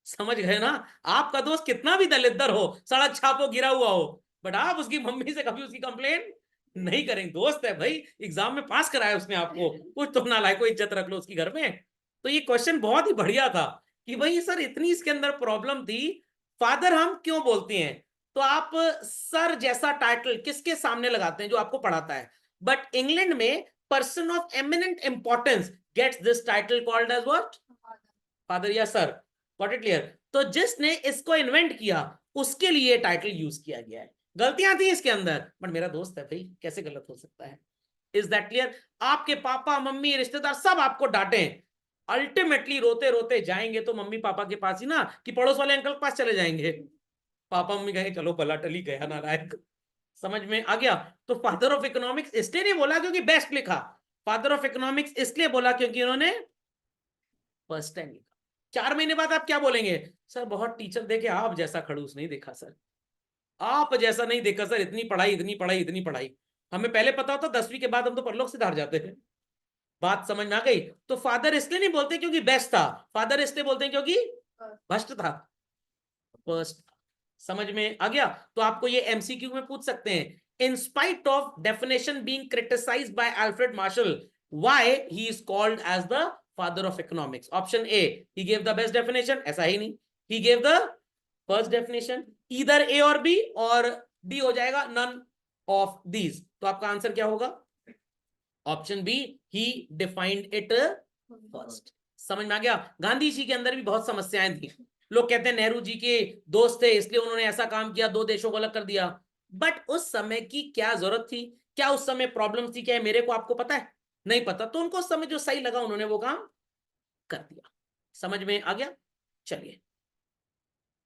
समझ गए ना? आपका दोस्त कितना भी दलिद्दर हो, सड़क छापो गिरा हुआ हो, बट आप उसकी मम्मी से कभी उसकी कंप्लेन नहीं करेंगे। दोस्त है भाई, एग्जाम में पास कराया उसने आपको, कुछ तो नालायक इज्जत रख लो उसकी घर में। तो ये क्वेश्चन बहुत ही बढ़िया था कि भाई सर इतनी इसके अंदर प्रॉब्लम थी, फादर हम क्यों बोलते हैं? तो आप सर जैसा टाइटल किसके सामने लगाते हैं? जो आपको पढ़ाता है। बट इंग्लैंड में person of eminent importance gets this title called as what? Father या सर। Got it clear? तो जिसने इसको इन्वेंट किया उसके लिए टाइटल यूज किया गया है। गलतियां थी इसके अंदर, बट मेरा दोस्त है भाई, कैसे गलत हो सकता है? Is that clear? आपके पापा मम्मी रिश्तेदार सब आपको डांटे, अल्टीमेटली रोते रोते जाएंगे तो मम्मी पापा के पास ही ना, कि पड़ोस वाले अंकल के पास चले जाएंगे। पापा मम्मी कहेंगे चलो भला टली गया नालायक। समझ में आ गया? तो फादर ऑफ इकोनॉमिक्स इसलिए नहीं बोला क्योंकि बेस्ट लिखा, फादर ऑफ इकोनॉमिक्स इसलिए बोला क्योंकि उन्होंने फर्स्ट टाइम लिखा। 4 महीने बाद आप क्या बोलेंगे? सर बहुत टीचर देखे, आप जैसा खड़ूस नहीं देखा सर, आप जैसा नहीं देखा सर, इतनी पढ़ाई इतनी पढ़ाई इतनी पढ़ाई। हमें पहले पता होता 10वीं के बाद हम तो परलोक से धार जाते हैं। बात समझ में आ गई? तो फादर इसलिए नहीं बोलते क्योंकि बेस्ट था, फादर इसलिए बोलते हैं क्योंकि भ्रष्ट था, फर्स्ट। समझ में आ गया? तो आपको ये एमसीक्यू में पूछ सकते हैं, in spite of definition being criticized by Alfred Marshall, why he is called as the father of economics? Option A, he gave the best definition, ऐसा ही नहीं, he gave the first definition. इधर A और B, और D हो जाएगा none of these. तो आपका आंसर क्या होगा? Option B, he defined it first. समझ में आ गया? गांधी जी के अंदर भी बहुत समस्याएं थी। लोग कहते हैं नेहरू जी के दोस्त थे इसलिए उन्होंने ऐसा काम किया, 2 देशों को अलग कर दिया। बट उस समय की क्या जरूरत थी? क्या उस समय प्रॉब्लम थी? क्या मेरे को आपको पता है? नहीं पता। तो उनको उस समय जो सही लगा उन्होंने वो काम कर दिया। समझ में आ गया? चलिए,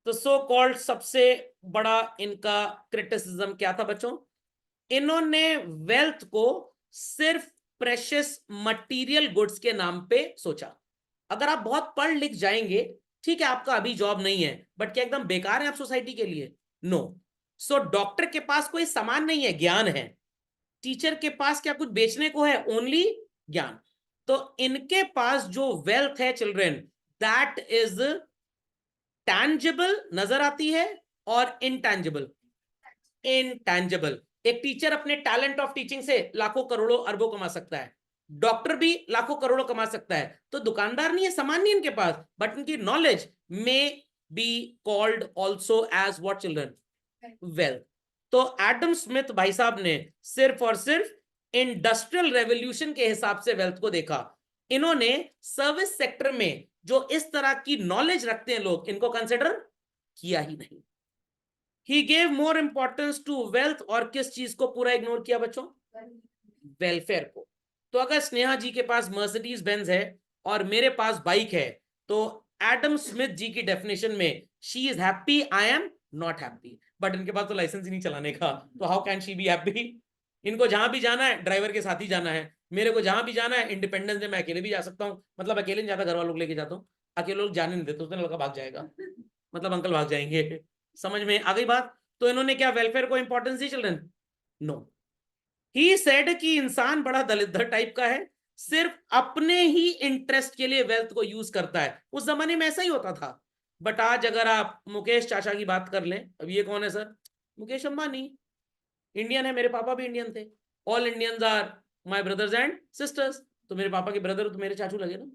तो सो कॉल्ड सबसे बड़ा इनका क्रिटिसिज्म क्या था बच्चों? इन्होंने वेल्थ को सिर्फ प्रेशियस मटेरियल गुड्स के नाम पे सोचा। अगर आप बहुत पढ़ लिख जाएंगे, ठीक है आपका अभी जॉब नहीं है, बट क्या एकदम बेकार है आप सोसाइटी के लिए? नो। सो डॉक्टर के पास कोई सामान नहीं है, ज्ञान है। टीचर के पास क्या कुछ बेचने को है? ओनली ज्ञान। तो इनके पास जो वेल्थ है चिल्ड्रन, दैट इज टैंजिबल, नजर आती है, और इनटैंजिबल। इनटैंजिबल। एक टीचर अपने टैलेंट ऑफ टीचिंग से लाखों करोड़ों अरबों कमा सकता है, डॉक्टर भी लाखों करोड़ों कमा सकता है, तो दुकानदार नहीं है, सामान नहीं इनके पास, बट इनकी knowledge may be called also as what children, wealth. तो एडम स्मिथ भाई साहब ने सिर्फ और सिर्फ इंडस्ट्रियल रेवोल्यूशन के हिसाब से वेल्थ को देखा। इन्होंने सर्विस सेक्टर में जो इस तरह की नॉलेज रखते हैं लोग, इनको कंसिडर किया ही नहीं। He gave more importance to wealth, और किस चीज को पूरा इग्नोर किया बच्चों? वेलफेयर को। तो अगर स्नेहा जी के पास मर्सिडीज बेंज है और मेरे पास बाइक है, तो एडम स्मिथ जी की डेफिनेशन में she is happy, I am not happy. But इनके पास तो लाइसेंस ही नहीं चलाने का, तो how can she be happy? इनको जहां भी जाना है ड्राइवर के साथ ही जाना है, मेरे को जहां भी जाना है इंडिपेंडेंस है, मैं अकेले भी जा सकता हूँ, मतलब अकेले नहीं जाता, घर वालों को लेके जाता हूँ, अकेले लोग जाने नहीं देते, उसने लड़का भाग जाएगा, मतलब अंकल भाग जाएंगे। समझ में आ गई बात? तो इन्होंने क्या वेलफेयर को इंपॉर्टेंस दी चिल्ड्रन? नो। ही सेड कि इंसान बड़ा दलिद्र टाइप का है, सिर्फ अपने ही इंटरेस्ट के लिए वेल्थ को यूज करता है। उस जमाने में ऐसा ही होता था। बट आज अगर आप मुकेश चाचा की बात कर लें, अब ये कौन है सर? मुकेश अंबानी। इंडियन है, मेरे पापा भी इंडियन थे। All Indians are my brothers and sisters. तो मेरे पापा के ब्रदर तो मेरे चाचू लगे ना।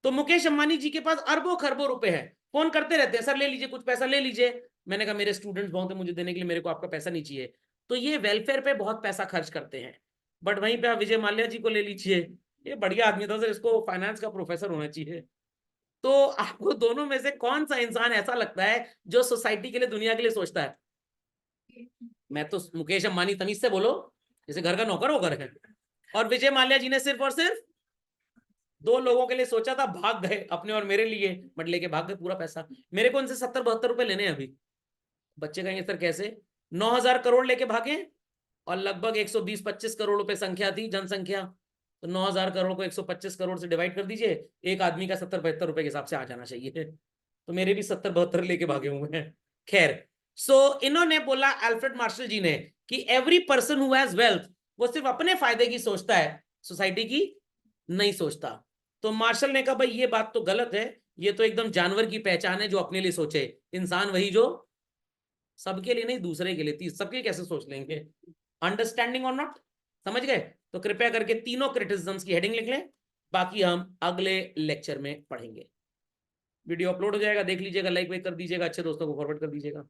तो मुकेश अंबानी जी के पास अरबों खरबों रुपए हैं, फोन करते रहते हैं, सर ले लीजिए कुछ पैसा ले लीजिए। मैंने कहा मेरे स्टूडेंट्स बहुत है मुझे देने के लिए, मेरे को आपका पैसा नहीं चाहिए। तो ये वेलफेयर पे बहुत पैसा खर्च करते हैं। बट वहीं पे आप विजय माल्या जी को ले लीजिए, ये बढ़िया आदमी था सर, इसको फाइनेंस का प्रोफेसर होना चाहिए। तो आपको दोनों में से कौन सा इंसान ऐसा लगता है जो सोसाइटी के लिए, दुनिया के लिए सोचता है? मैं तो मुकेश अंबानी, तमीज से बोलो, जैसे घर का नौकर होकर है। और विजय माल्या जी ने सिर्फ और सिर्फ दो लोगों के लिए सोचा था, भाग गए, अपने और मेरे लिए, बट लेके भाग गए पूरा पैसा। मेरे को उनसे 70-72 रुपए लेने हैं अभी। बच्चे कहेंगे सर कैसे? 9,000 करोड़ लेके भागे, और लगभग 120-25 करोड़ रुपए संख्या थी, जनसंख्या। तो 9,000 करोड़ को 125 करोड़ से डिवाइड कर दीजिए, एक आदमी का 70-72 रुपए के हिसाब से आ जाना चाहिए। तो मेरे भी 70-72 लेके भागे हुए हैं। खैर, सो इन्होंने बोला, अल्फ्रेड मार्शल जी ने, कि every person who has wealth, वो सिर्फ अपने फायदे की सोचता है, सोसाइटी की नहीं सोचता। तो मार्शल ने कहा भाई ये बात तो गलत है, ये तो एकदम जानवर की पहचान है जो अपने लिए सोचे। इंसान वही जो सबके लिए नहीं, दूसरे के लिए, सबके कैसे सोच लेंगे? अंडरस्टैंडिंग और नॉट? समझ गए? तो कृपया करके तीनों क्रिटिसिज्म्स की हेडिंग लिख लें, बाकी हम अगले लेक्चर में पढ़ेंगे। वीडियो अपलोड हो जाएगा, देख लीजिएगा, लाइक वाइक कर दीजिएगा, अच्छे दोस्तों को फॉरवर्ड कर दीजिएगा।